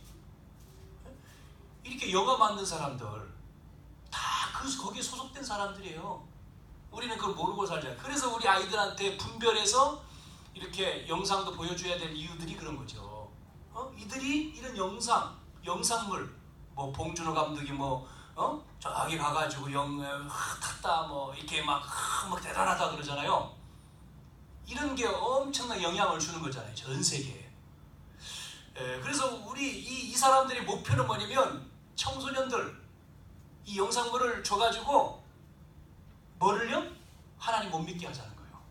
이렇게 영화 만든 사람들 다 거기에 소속된 사람들이에요. 우리는 그걸 모르고 살잖아요. 그래서 우리 아이들한테 분별해서 이렇게 영상도 보여줘야 될 이유들이 그런 거죠. 이들이 이런 영상물, 뭐 봉준호 감독이 저기 가가지고 탔다 이렇게 막 대단하다 그러잖아요. 이런 게 엄청난 영향을 주는 거잖아요. 전 세계에. 그래서 우리 이 사람들의 목표는 뭐냐면 청소년들 이 영상물을 줘가지고 뭐를요? 하나님 못 믿게 하자는 거예요.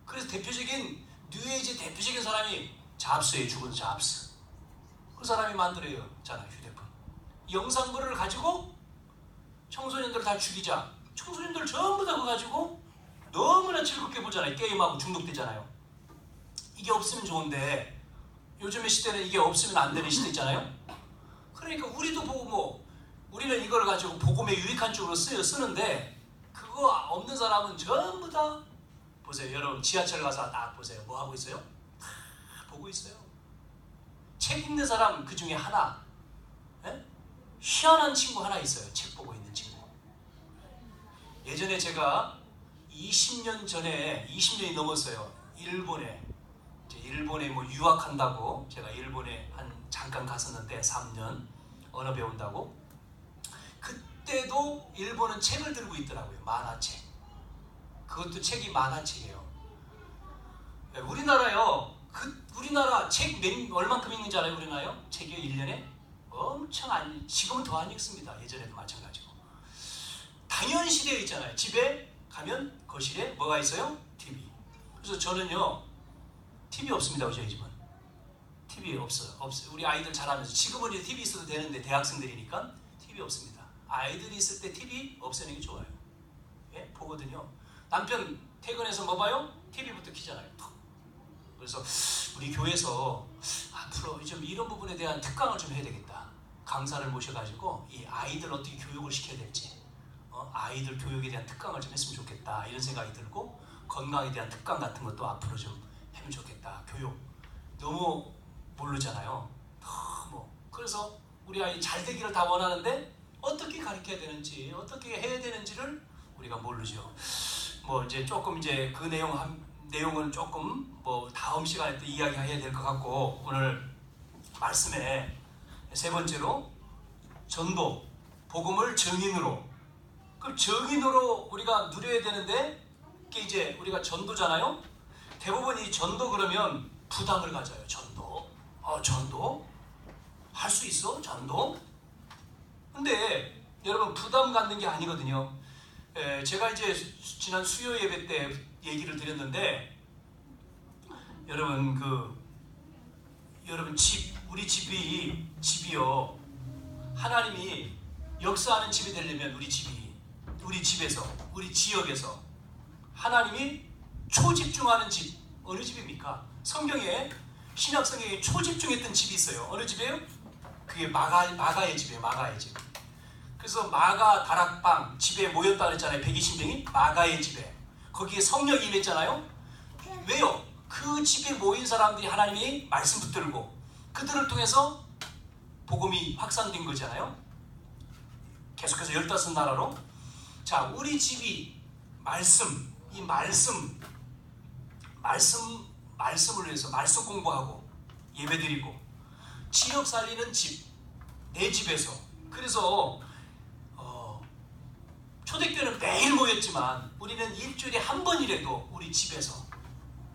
그래서 대표적인 뉴에이지 대표적인 사람이 잡스예요. 죽은 잡스. 그 사람이 만들어잖아요. 휴대폰. 영상물을 가지고 청소년들을 다 죽이자. 청소년들 전부 다 그거 가지고 너무나 즐겁게 보잖아요. 게임하고 중독되잖아요. 이게 없으면 좋은데 요즘의 시대는 이게 없으면 안 되는 시대 있잖아요. 그러니까 우리도 우리는 이걸 가지고 복음에 유익한 쪽으로 쓰는데 그거 없는 사람은 전부 다 보세요. 여러분 지하철 가서 딱 보세요. 뭐 하고 있어요? 다 보고 있어요. 책 읽는 사람 그 중에 하나, 희한한 친구 하나 있어요. 책 보고 있는 친구. 예전에 제가 20년이 넘었어요. 일본에 유학한다고 제가 일본에 잠깐 갔었는데 3년 언어 배운다고. 그때도 일본은 책을 들고 있더라고요. 만화책. 그것도 책이 만화책이에요. 우리나라요. 우리나라 책 얼만큼 읽는지 알아요? 우리나라요? 책이요 1년에? 엄청 지금은 더 안 읽습니다. 예전에도 마찬가지고. 당연시되어 있잖아요. 집에 가면 거실에 뭐가 있어요? TV. 그래서 저는요 TV 없습니다. 저희 집은 TV 없어요. 우리 아이들 자라면서 지금은 이제 TV 있어도 되는데 대학생들이니까 TV 없습니다. 아이들이 있을 때 TV 없애는 게 좋아요. 보거든요. 남편 퇴근해서 뭐 봐요? TV부터 켜잖아요. 그래서 우리 교회에서 앞으로 좀 이런 부분에 대한 특강을 좀 해야 되겠다. 강사를 모셔가지고 이 아이들 어떻게 교육을 시켜야 될지, 아이들 교육에 대한 특강을 좀 했으면 좋겠다 이런 생각이 들고, 건강에 대한 특강 같은 것도 앞으로 좀 하면 좋겠다. 교육 너무 모르잖아요. 너무. 그래서 우리 아이 잘 되기를 다 원하는데 어떻게 가르쳐야 되는지, 어떻게 해야 되는지를 우리가 모르죠. 이제 조금 그 내용은 조금 다음 시간에 또 이야기해야 될 것 같고, 오늘 말씀에 세 번째로 전도, 복음을 증인으로. 그럼 증인으로 우리가 누려야 되는데, 그게 이제 우리가 전도잖아요. 대부분 이 전도 그러면 부담을 가져요. 전도. 전도? 할 수 있어? 전도? 근데 여러분 부담 갖는 게 아니거든요. 제가 이제 지난 수요 예배 때 얘기를 드렸는데, 여러분 우리 집이요, 하나님이 역사하는 집이 되려면 우리 집에서, 우리 지역에서 하나님이 초집중하는 집, 어느 집입니까? 성경에 신약성경에 초집중했던 집이 있어요. 어느 집이에요? 그게 마가의 집이에요. 마가의 집. 그래서 마가 다락방 집에 모였다 그랬잖아요. 120명이 마가의 집에. 거기에 성령이 임했잖아요. 왜요? 그 집에 모인 사람들이 하나님의 말씀 붙들고 그들을 통해서 복음이 확산된 거잖아요. 계속해서 15나라로. 자, 우리 집이 이 말씀을 위해서 말씀 공부하고 예배드리고 지역 살리는 집, 내 집에서. 그래서 초대교회는 매일 모였지만 우리는 일주일에 한 번이라도 우리 집에서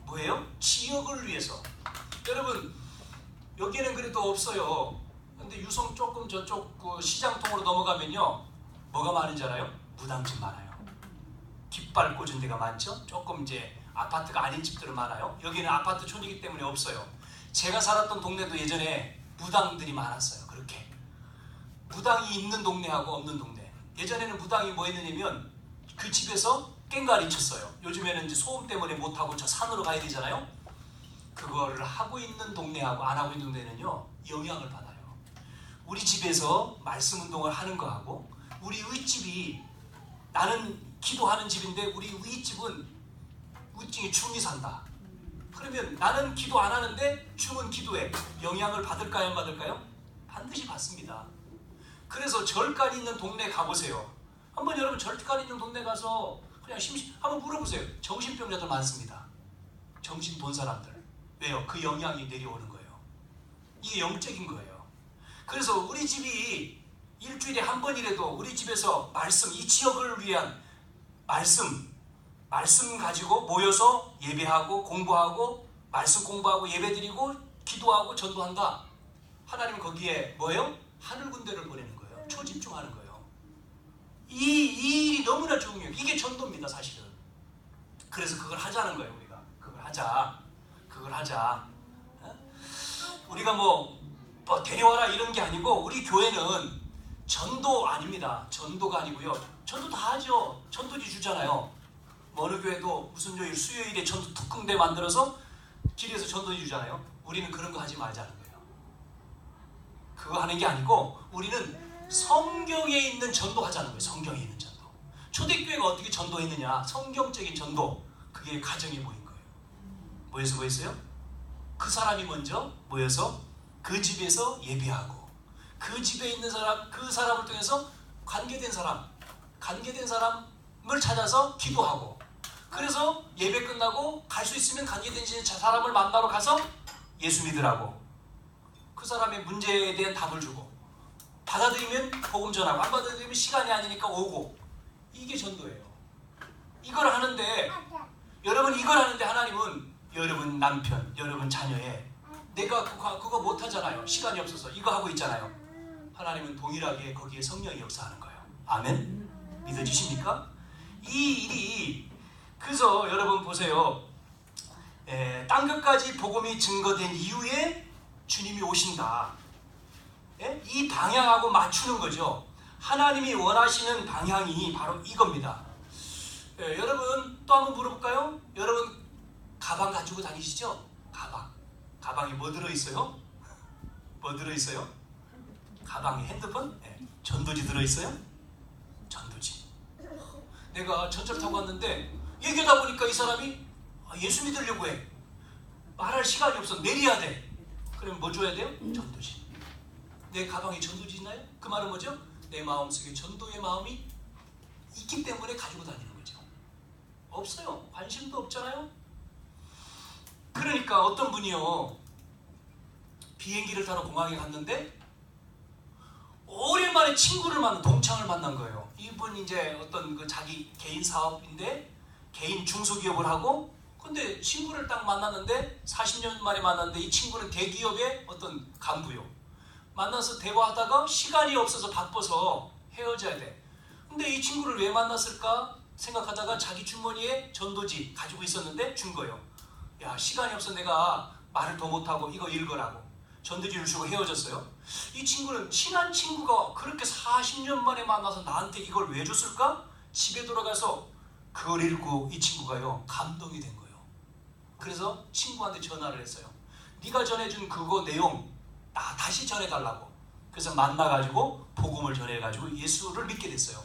뭐예요? 지역을 위해서. 여러분 여기에는 그래도 없어요. 근데 유성 조금 저쪽 그 시장통으로 넘어가면요 뭐가 많은지 알아요? 무당집 많아요. 깃발 꽂은 데가 많죠. 조금 이제 아파트가 아닌 집들은 많아요. 여기는 아파트 촌이기 때문에 없어요. 제가 살았던 동네도 예전에 무당들이 많았어요. 그렇게 무당이 있는 동네하고 없는 동네. 예전에는 무당이 뭐 했느냐면 그 집에서 깽가리 쳤어요. 요즘에는 이제 소음 때문에 못하고 저 산으로 가야 되잖아요. 그거를 하고 있는 동네하고 안 하고 있는 동네는요 영향을 받아요. 우리 집에서 말씀 운동을 하는 거하고 우리 윗집이, 나는 기도하는 집인데 우리 윗집은 윗집이 중이 산다. 그러면 나는 기도 안 하는데 중은 기도해. 영향을 받을까요? 안 받을까요? 반드시 받습니다. 그래서 절간 있는 동네 가보세요. 한번 여러분 절간 있는 동네 가서 그냥 한번 물어보세요. 정신병자들 많습니다. 정신 돈 사람들. 왜요? 그 영향이 내려오는 거예요. 이게 영적인 거예요. 그래서 우리 집이 일주일에 한 번이라도 우리 집에서 말씀, 이 지역을 위한 말씀 가지고 모여서 예배하고 공부하고 말씀 공부하고 예배드리고 기도하고 전도한다. 하나님은 거기에 뭐예요? 하늘 군대를 보내는 거예요. 초집중하는 거예요. 이 일이 너무나 중요해요. 이게 전도입니다, 사실은. 그래서 그걸 하자는 거예요, 우리가. 그걸 하자. 우리가 뭐 데려와라 이런 게 아니고, 우리 교회는 전도 아닙니다. 전도가 아니고요. 전도 다 하죠. 전도지 주잖아요. 어느 교회도 무슨 요일 수요일에 전도 특공대 만들어서 길에서 전도지 주잖아요. 우리는 그런 거 하지 말자는 거예요. 그거 하는 게 아니고 우리는 성경에 있는 전도 하자는 거예요. 성경에 있는 전도. 초대교회가 어떻게 전도했느냐? 성경적인 전도. 그게 가정에 보인 거예요. 뭐에서 보였어요? 그 사람이 먼저 모여서 그 집에서 예배하고, 그 집에 있는 사람, 그 사람을 통해서 관계된 사람을 찾아서 기도하고, 그래서 예배 끝나고 갈 수 있으면 관계된 사람을 만나러 가서 예수 믿으라고, 그 사람의 문제에 대한 답을 주고, 받아들이면 복음 전하고, 안 받아들이면 시간이 아니니까 오고. 이게 전도예요. 이걸 하는데 하나님은 여러분 남편, 여러분 자녀에, 내가 그거 못하잖아요. 시간이 없어서 이거 하고 있잖아요. 하나님은 동일하게 거기에 성령이 역사하는 거예요. 아멘? 믿어지십니까? 이 일이, 그래서 여러분 보세요. 땅끝까지 복음이 증거된 이후에 주님이 오신다. 이 방향하고 맞추는 거죠. 하나님이 원하시는 방향이 바로 이겁니다. 여러분 또 한번 물어볼까요? 여러분 가방 가지고 다니시죠? 가방에 뭐 들어있어요? 뭐 들어있어요? 가방에 핸드폰? 전도지 들어있어요? 전도지. 내가 전철 타고 왔는데 얘기하다 보니까 이 사람이 예수 믿으려고 해. 말할 시간이 없어. 내려야 돼. 그럼 뭐 줘야 돼요? 전도지. 내 가방에 전도지 있나요? 그 말은 뭐죠? 내 마음속에 전도의 마음이 있기 때문에 가지고 다니는 거죠. 없어요. 관심도 없잖아요. 그러니까 어떤 분이요, 비행기를 타러 공항에 갔는데 오랜만에 동창을 만난 거예요. 이분 이제 어떤 그 자기 개인 사업인데 개인 중소기업을 하고, 근데 친구를 딱 만났는데 40년 만에 만났는데 이 친구는 대기업의 어떤 간부요. 만나서 대화하다가 시간이 없어서 바빠서 헤어져야 돼. 근데 이 친구를 왜 만났을까 생각하다가 자기 주머니에 전도지 가지고 있었는데 준 거예요. 야, 시간이 없어 내가 말을 더 못하고 이거 읽으라고. 전도지를 주고 헤어졌어요. 이 친구는 친한 친구가 그렇게 40년 만에 만나서 나한테 이걸 왜 줬을까? 집에 돌아가서 그걸 읽고 이 친구가요 감동이 된 거예요. 그래서 친구한테 전화를 했어요. 네가 전해준 그거 내용 나 다시 전해달라고. 그래서 만나가지고 복음을 전해가지고 예수를 믿게 됐어요.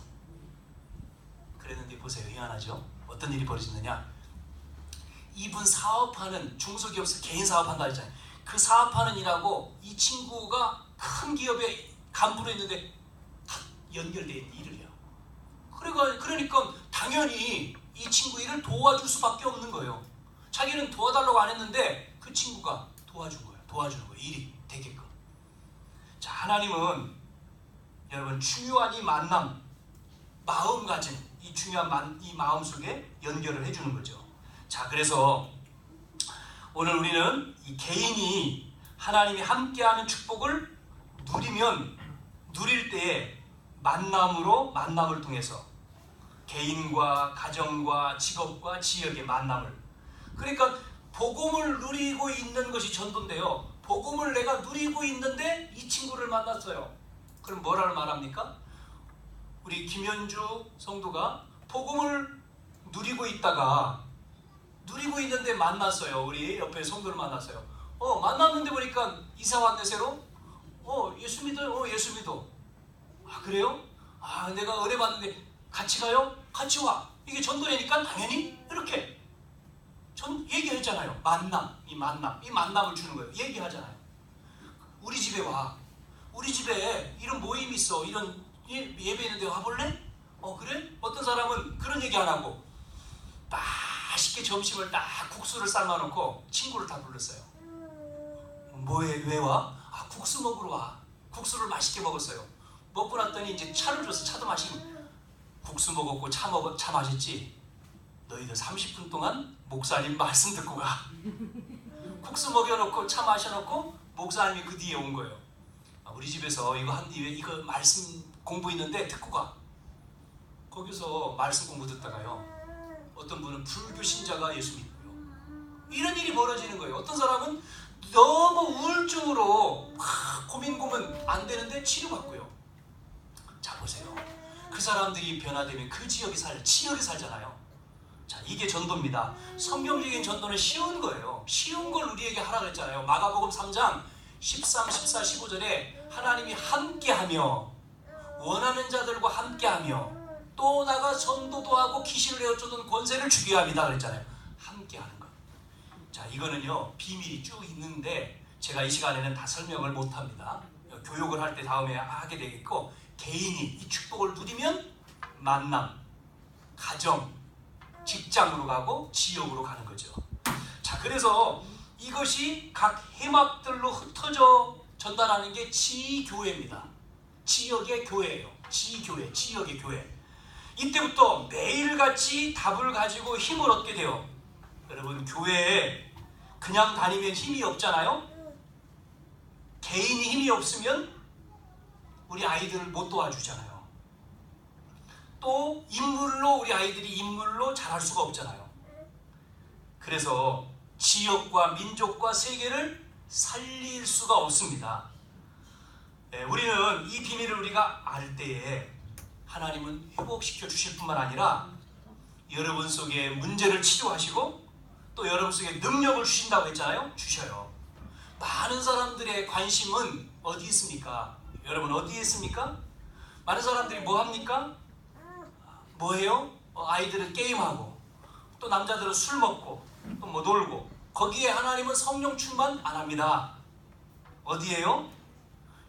그랬는데 보세요. 희한하죠? 어떤 일이 벌어졌느냐. 이분 사업하는 중소기업에서 개인 사업한다 했잖아요. 그 사업하는 일하고 이 친구가 큰 기업에 간부로 있는데 다 연결되어 있는 일을 해요. 그러니까 당연히 이 친구 일을 도와줄 수밖에 없는 거예요. 자기는 도와달라고 안 했는데 그 친구가 도와주는 거예요. 일이 되게끔. 자, 하나님은 여러분 중요한 이 만남, 마음가짐, 이 중요한 이 마음 속에 연결을 해주는 거죠. 자, 그래서 오늘 우리는 이 개인이 하나님이 함께하는 축복을 누릴 때에 만남을 통해서 개인과 가정과 직업과 지역의 만남을, 그러니까 복음을 누리고 있는 것이 전도인데요. 복음을 내가 누리고 있는데 이 친구를 만났어요. 그럼 뭐라고 말합니까? 우리 김현주 성도가 복음을 누리고 있는데 만났어요. 우리 옆에 성도를 만났어요. 만났는데 보니까 이사 왔네 새로. 예수 믿어요. 예수 믿어. 아, 그래요? 아, 내가 은혜 받는데 같이 가요? 같이 와. 이게 전도니까 당연히 이렇게 얘기했잖아요. 이 만남을 주는 거예요. 얘기하잖아요. 우리 집에 와. 우리 집에 이런 모임이 있어. 이런 예배 있는데 와볼래? 그래? 어떤 사람은 그런 얘기 안 하고 맛있게 점심을 딱 국수를 삶아놓고 친구를 다 불렀어요. 왜 와? 아, 국수 먹으러 와. 국수를 맛있게 먹었어요. 먹고 났더니 이제 차를 줬어. 차도 마시고. 국수 먹었고 차 마셨지? 너희들 30분 동안 목사님 말씀 듣고 가. 국수 먹여놓고 차 마셔놓고 목사님이 그 뒤에 온 거예요. 우리 집에서 이거 말씀 공부 있는데 듣고 가. 거기서 말씀 공부 듣다가요, 어떤 분은 불교 신자가 예수 믿고요. 이런 일이 벌어지는 거예요. 어떤 사람은 너무 우울증으로 고민 안 되는데 치료받고요. 자, 보세요. 그 사람들이 변화되면 그 지역이 살잖아요. 자, 이게 전도입니다. 성경적인 전도는 쉬운 거예요. 쉬운 걸 우리에게 하라 그랬잖아요. 마가복음 3장 13, 14, 15절에 하나님이 함께하며 원하는 자들과 함께하며 또 나가 전도도 하고 귀신을 내어쫓는 권세를 주게 합니다 그랬잖아요. 함께하는 것. 자, 이거는요 비밀이 쭉 있는데 제가 이 시간에는 다 설명을 못합니다. 교육을 할 때 다음에 하게 되겠고, 개인이 이 축복을 누리면 만남, 가정, 직장으로 가고 지역으로 가는 거죠. 자, 그래서 이것이 각 해막들로 흩어져 전달하는 게 지교회입니다. 지역의 교회예요. 지역의 교회. 이때부터 매일같이 답을 가지고 힘을 얻게 돼요. 여러분, 교회에 그냥 다니면 힘이 없잖아요. 개인이 힘이 없으면 우리 아이들을 못 도와주잖아요. 또 우리 아이들이 인물로 자랄 수가 없잖아요. 그래서 지역과 민족과 세계를 살릴 수가 없습니다. 우리는 이 비밀을 우리가 알 때에 하나님은 회복시켜 주실 뿐만 아니라 여러분 속에 문제를 치료하시고 또 여러분 속에 능력을 주신다고 했잖아요. 주셔요. 많은 사람들의 관심은 어디 있습니까? 여러분, 어디에 있습니까? 많은 사람들이 뭐 합니까? 뭐 해요? 아이들은 게임하고, 또 남자들은 술 먹고, 또 뭐 놀고. 거기에 하나님은 성령 충만 안 합니다. 어디에요?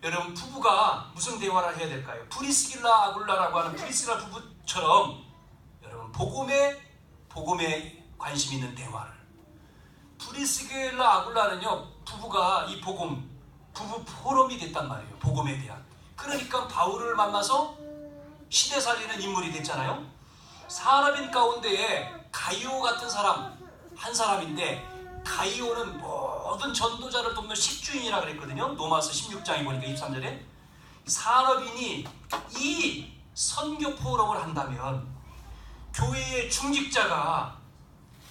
여러분, 부부가 무슨 대화를 해야 될까요? 프리스길라 아굴라라고 하는 프리스길라 부부처럼 여러분 복음에 관심 있는 대화를. 프리스길라 아굴라는요, 부부가 이 부부 포럼이 됐단 말이에요. 복음에 대한. 그러니까 바울을 만나서 시대 살리는 인물이 됐잖아요. 사람인 가운데에 가이오 같은 사람 한 사람인데, 가이오는 모든 전도자를 돕는 식주인이라 그랬거든요. 로마서 16장에 보니까 23절에 산업인이 이 선교 포럼을 한다면, 교회의 중직자가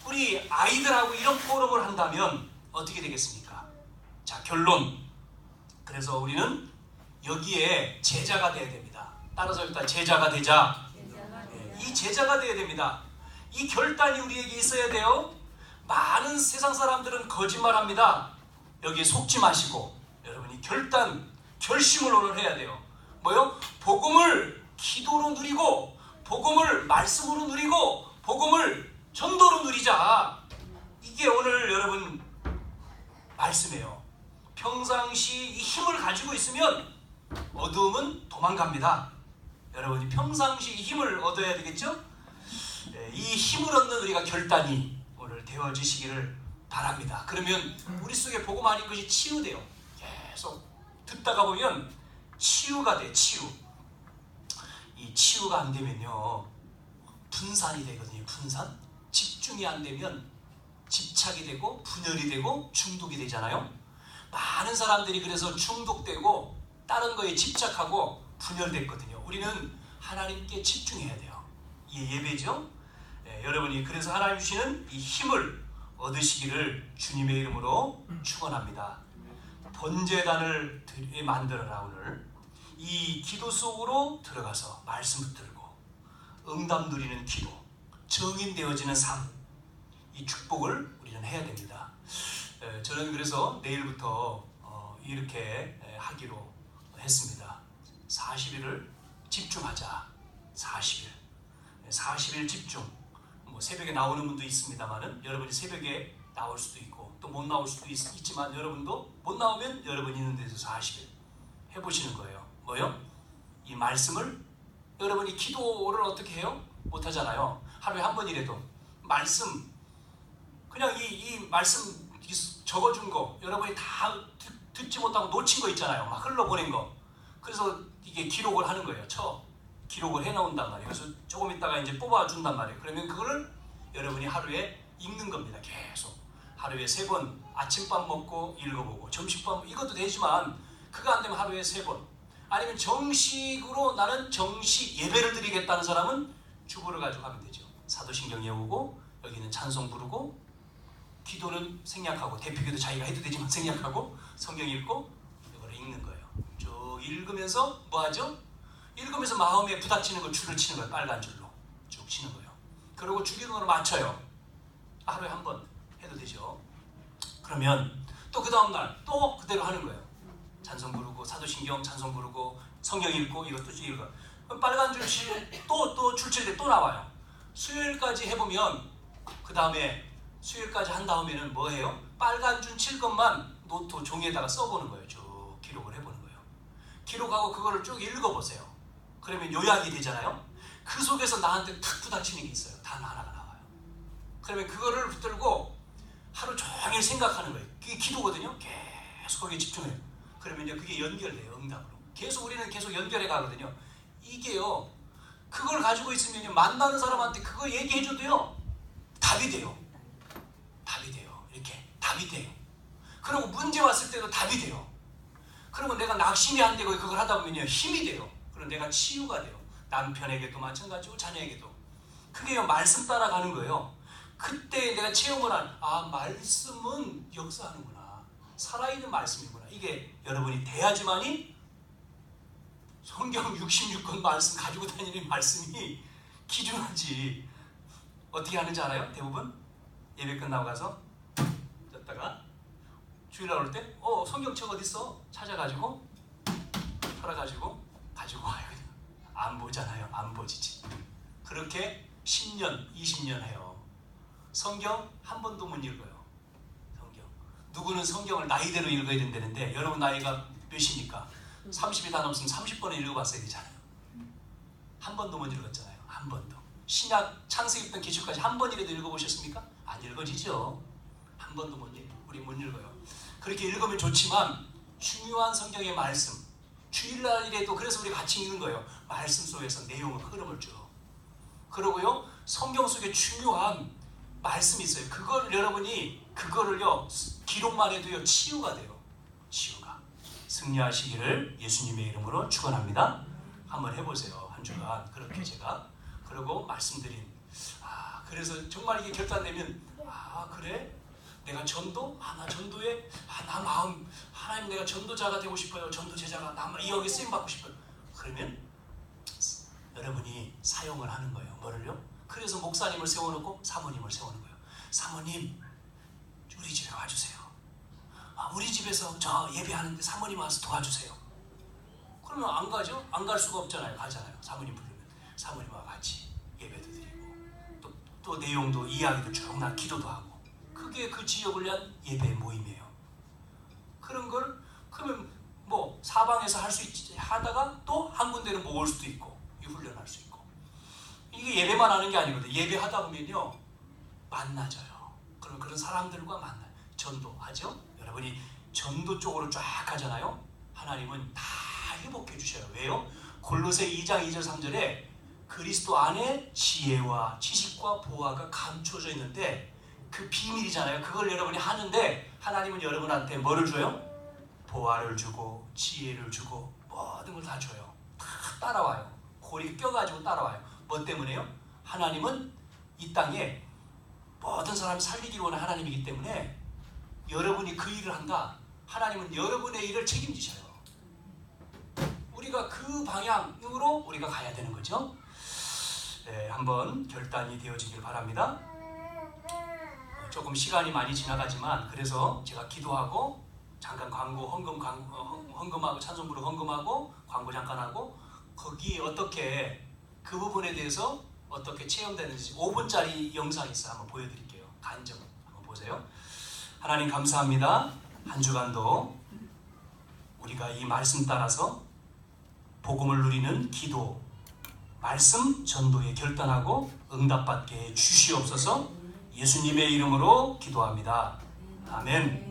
우리 아이들하고 이런 포럼을 한다면 어떻게 되겠습니까? 자, 결론. 그래서 우리는 여기에 제자가 돼야 됩니다. 따라서 일단 제자가 되자. 이 제자가 돼야 됩니다. 이 결단이 우리에게 있어야 돼요. 많은 세상 사람들은 거짓말합니다. 여기에 속지 마시고 여러분이 결심을 오늘 해야 돼요. 뭐요? 복음을 기도로 누리고, 복음을 말씀으로 누리고, 복음을 전도로 누리자. 이게 오늘 여러분 말씀이에요. 평상시 이 힘을 가지고 있으면 어두움은 도망갑니다. 여러분이 평상시 이 힘을 얻어야 되겠죠? 이 힘을 얻는 우리가 결단이 오늘 되어지시기를 바랍니다. 그러면 우리 속에 복음 아닌 것이 치유돼요. 계속 듣다가 보면 치유가 돼. 이 치유가 안 되면요 분산이 되거든요. 분산. 집중이 안 되면 집착이 되고 분열이 되고 중독이 되잖아요. 많은 사람들이 그래서 중독되고 다른 거에 집착하고 분열됐거든요. 우리는 하나님께 집중해야 돼요. 이게 예배죠. 여러분이 그래서 하나님 주시는 이 힘을 얻으시기를 주님의 이름으로 축원합니다. 번제단을 만들어라. 오늘 이 기도 속으로 들어가서 말씀 들고 응답 누리는 기도, 정인되어지는 삶, 이 축복을 우리는 해야 됩니다. 저는 그래서 내일부터 이렇게 하기로 했습니다. 40일을 집중하자. 40일 집중. 뭐 새벽에 나오는 분도 있습니다만은 여러분이 새벽에 나올 수도 있고 또 못 나올 수도 있지만 여러분도 못 나오면 여러분이 있는 데서 40일 해보시는 거예요. 뭐요? 이 말씀을 여러분이 기도를 어떻게 해요? 못하잖아요. 하루에 한 번이라도 말씀 그냥 이 말씀 적어준 거 여러분이 다 듣지 못하고 놓친 거 있잖아요. 막 흘러보낸 거. 그래서 이게 기록을 하는 거예요. 기록을 해놓는단 말이에요. 그래서 조금 있다가 이제 뽑아준단 말이에요. 그러면 그거를 여러분이 하루에 읽는 겁니다. 계속 하루에 3번 아침밥 먹고 읽어보고 점심밥 이것도 되지만 그거 안 되면 하루에 3번 아니면 정식으로 나는 정식 예배를 드리겠다는 사람은 주보를 가지고 하면 되죠. 사도신경 외우고 여기는 찬송 부르고 기도는 생략하고 대표기도 자기가 해도 되지만 생략하고 성경 읽고 이걸 읽는 거예요. 쭉 읽으면서 뭐 하죠? 읽으면서 마음에 부닥치는 거 줄을 치는 거예요. 빨간 줄로 쭉 치는 거예요. 그리고 주기도로 맞춰요. 하루에 한 번 해도 되죠. 그러면 또 그 다음날 또 그대로 하는 거예요. 찬송 부르고 사도신경 찬송 부르고 성경 읽고 이것도 읽고 빨간 줄 또 줄칠 때 또 나와요. 수요일까지 해보면 그 다음에 수요일까지 한 다음에는 뭐 해요? 빨간 줄 칠 것만 노트 종이에다가 써보는 거예요. 쭉 기록을 해보는 거예요. 기록하고 그거를 쭉 읽어보세요. 그러면 요약이 되잖아요. 그 속에서 나한테 탁 부닥치는 게 있어요. 단 하나가 나와요. 그러면 그거를 붙들고 하루 종일 생각하는 거예요. 그게 기도거든요. 계속 거기에 집중해요. 그러면 이제 그게 연결돼요. 응답으로. 계속 우리는 계속 연결해 가거든요. 이게요. 그걸 가지고 있으면 만나는 사람한테 그거 얘기해줘도요. 답이 돼요. 이렇게 답이 돼요. 그리고 문제 왔을 때도 답이 돼요. 그리고 내가 낙심이 안 되고 그걸 하다 보면요. 힘이 돼요. 그리고 내가 치유가 돼요. 남편에게도 마찬가지고 자녀에게도. 그게요. 말씀 따라가는 거예요. 그때 내가 체험을 말씀은 역사하는구나. 살아있는 말씀이구나. 이게 여러분이 돼야지만이 성경 66권 말씀 가지고 다니는 말씀이 기준하지. 어떻게 하는지 알아요? 대부분 예배 끝나고 가서 졌다가 주일날 올 때 성경책 어딨어? 찾아가지고 팔아가지고 가지고 와요. 안 보잖아요. 안 보지지. 그렇게 10년, 20년 해요. 성경 한 번도 못 읽어요. 성경. 누구는 성경을 나이대로 읽어야 된다는데 여러분 나이가 몇입니까? 30이 다 넘으면 30번을 읽어봤어야 되잖아요. 한 번도 못 읽었잖아요. 한 번도. 신약 창세기부터 계시록까지 한 번이라도 읽어보셨습니까? 안 읽어지죠. 한 번도 우리 못 읽어요. 그렇게 읽으면 좋지만 중요한 성경의 말씀 주일날이라도 그래서 우리 같이 읽는 거예요. 말씀 속에서 내용의 흐름을 쭉. 그러고요. 성경 속에 중요한 말씀이 있어요. 그걸 여러분이 그거를요. 기록만 해도요. 치유가 돼요. 치유가. 승리하시기를 예수님의 이름으로 축원합니다. 한번 해보세요. 한 주간 그렇게 제가 그리고 말씀드린 그래서 정말 이게 결단되면 그래? 내가 전도? 나 전도에 나 마음 하나님 내가 전도자가 되고 싶어요. 전도 제자가 이 여기 쓰임 받고 싶어요. 그러면 여러분이 사용을 하는 거예요. 뭐를요? 그래서 목사님을 세워놓고 사모님을 세우는 거예요. 사모님 우리 집에 와주세요. 우리 집에서 저 예배하는데 사모님 와서 도와주세요. 그러면 안 가죠? 안 갈 수가 없잖아요. 가잖아요. 사모님 부르면 사모님과 같이 예배도 드리고 또 내용도 이야기도 쭉 나 기도도 하고, 그게 그 지역을 위한 예배 모임이에요. 그런 걸 그러면 뭐 사방에서 할 수 있지 하다가 또 한 군데는 모을 수도 있고 훈련할 수 있고, 이게 예배만 하는 게 아니거든요. 예배하다 보면요 만나져요. 그럼 그런 사람들과 만나요. 전도하죠. 여러분이 전도 쪽으로 쫙 가잖아요. 하나님은 다 회복해 주셔요. 왜요? 골로새 2장 2절 3절에 그리스도 안에 지혜와 지식과 보화가 감춰져 있는데 그 비밀이잖아요. 그걸 여러분이 하는데 하나님은 여러분한테 뭐를 줘요? 보화를 주고 지혜를 주고 모든 걸 다 줘요. 다 따라와요. 고리 껴가지고 따라와요. 뭐 때문에요? 하나님은 이 땅에 모든 사람을 살리기 원하는 하나님이기 때문에 여러분이 그 일을 한다. 하나님은 여러분의 일을 책임지셔요. 우리가 그 방향으로 우리가 가야 되는 거죠. 네, 한번 결단이 되어지길 바랍니다. 조금 시간이 많이 지나가지만 그래서 제가 기도하고 잠깐 광고 헌금하고 찬송 부르고 헌금하고 광고 잠깐 하고 거기 어떻게 그 부분에 대해서 어떻게 체험되는지 5분짜리 영상이 있어요. 한번 보여드릴게요. 간증 한번 보세요. 하나님 감사합니다. 한 주간도 우리가 이 말씀 따라서 복음을 누리는 기도, 말씀 전도에 결단하고 응답받게 해 주시옵소서. 예수님의 이름으로 기도합니다. 아멘.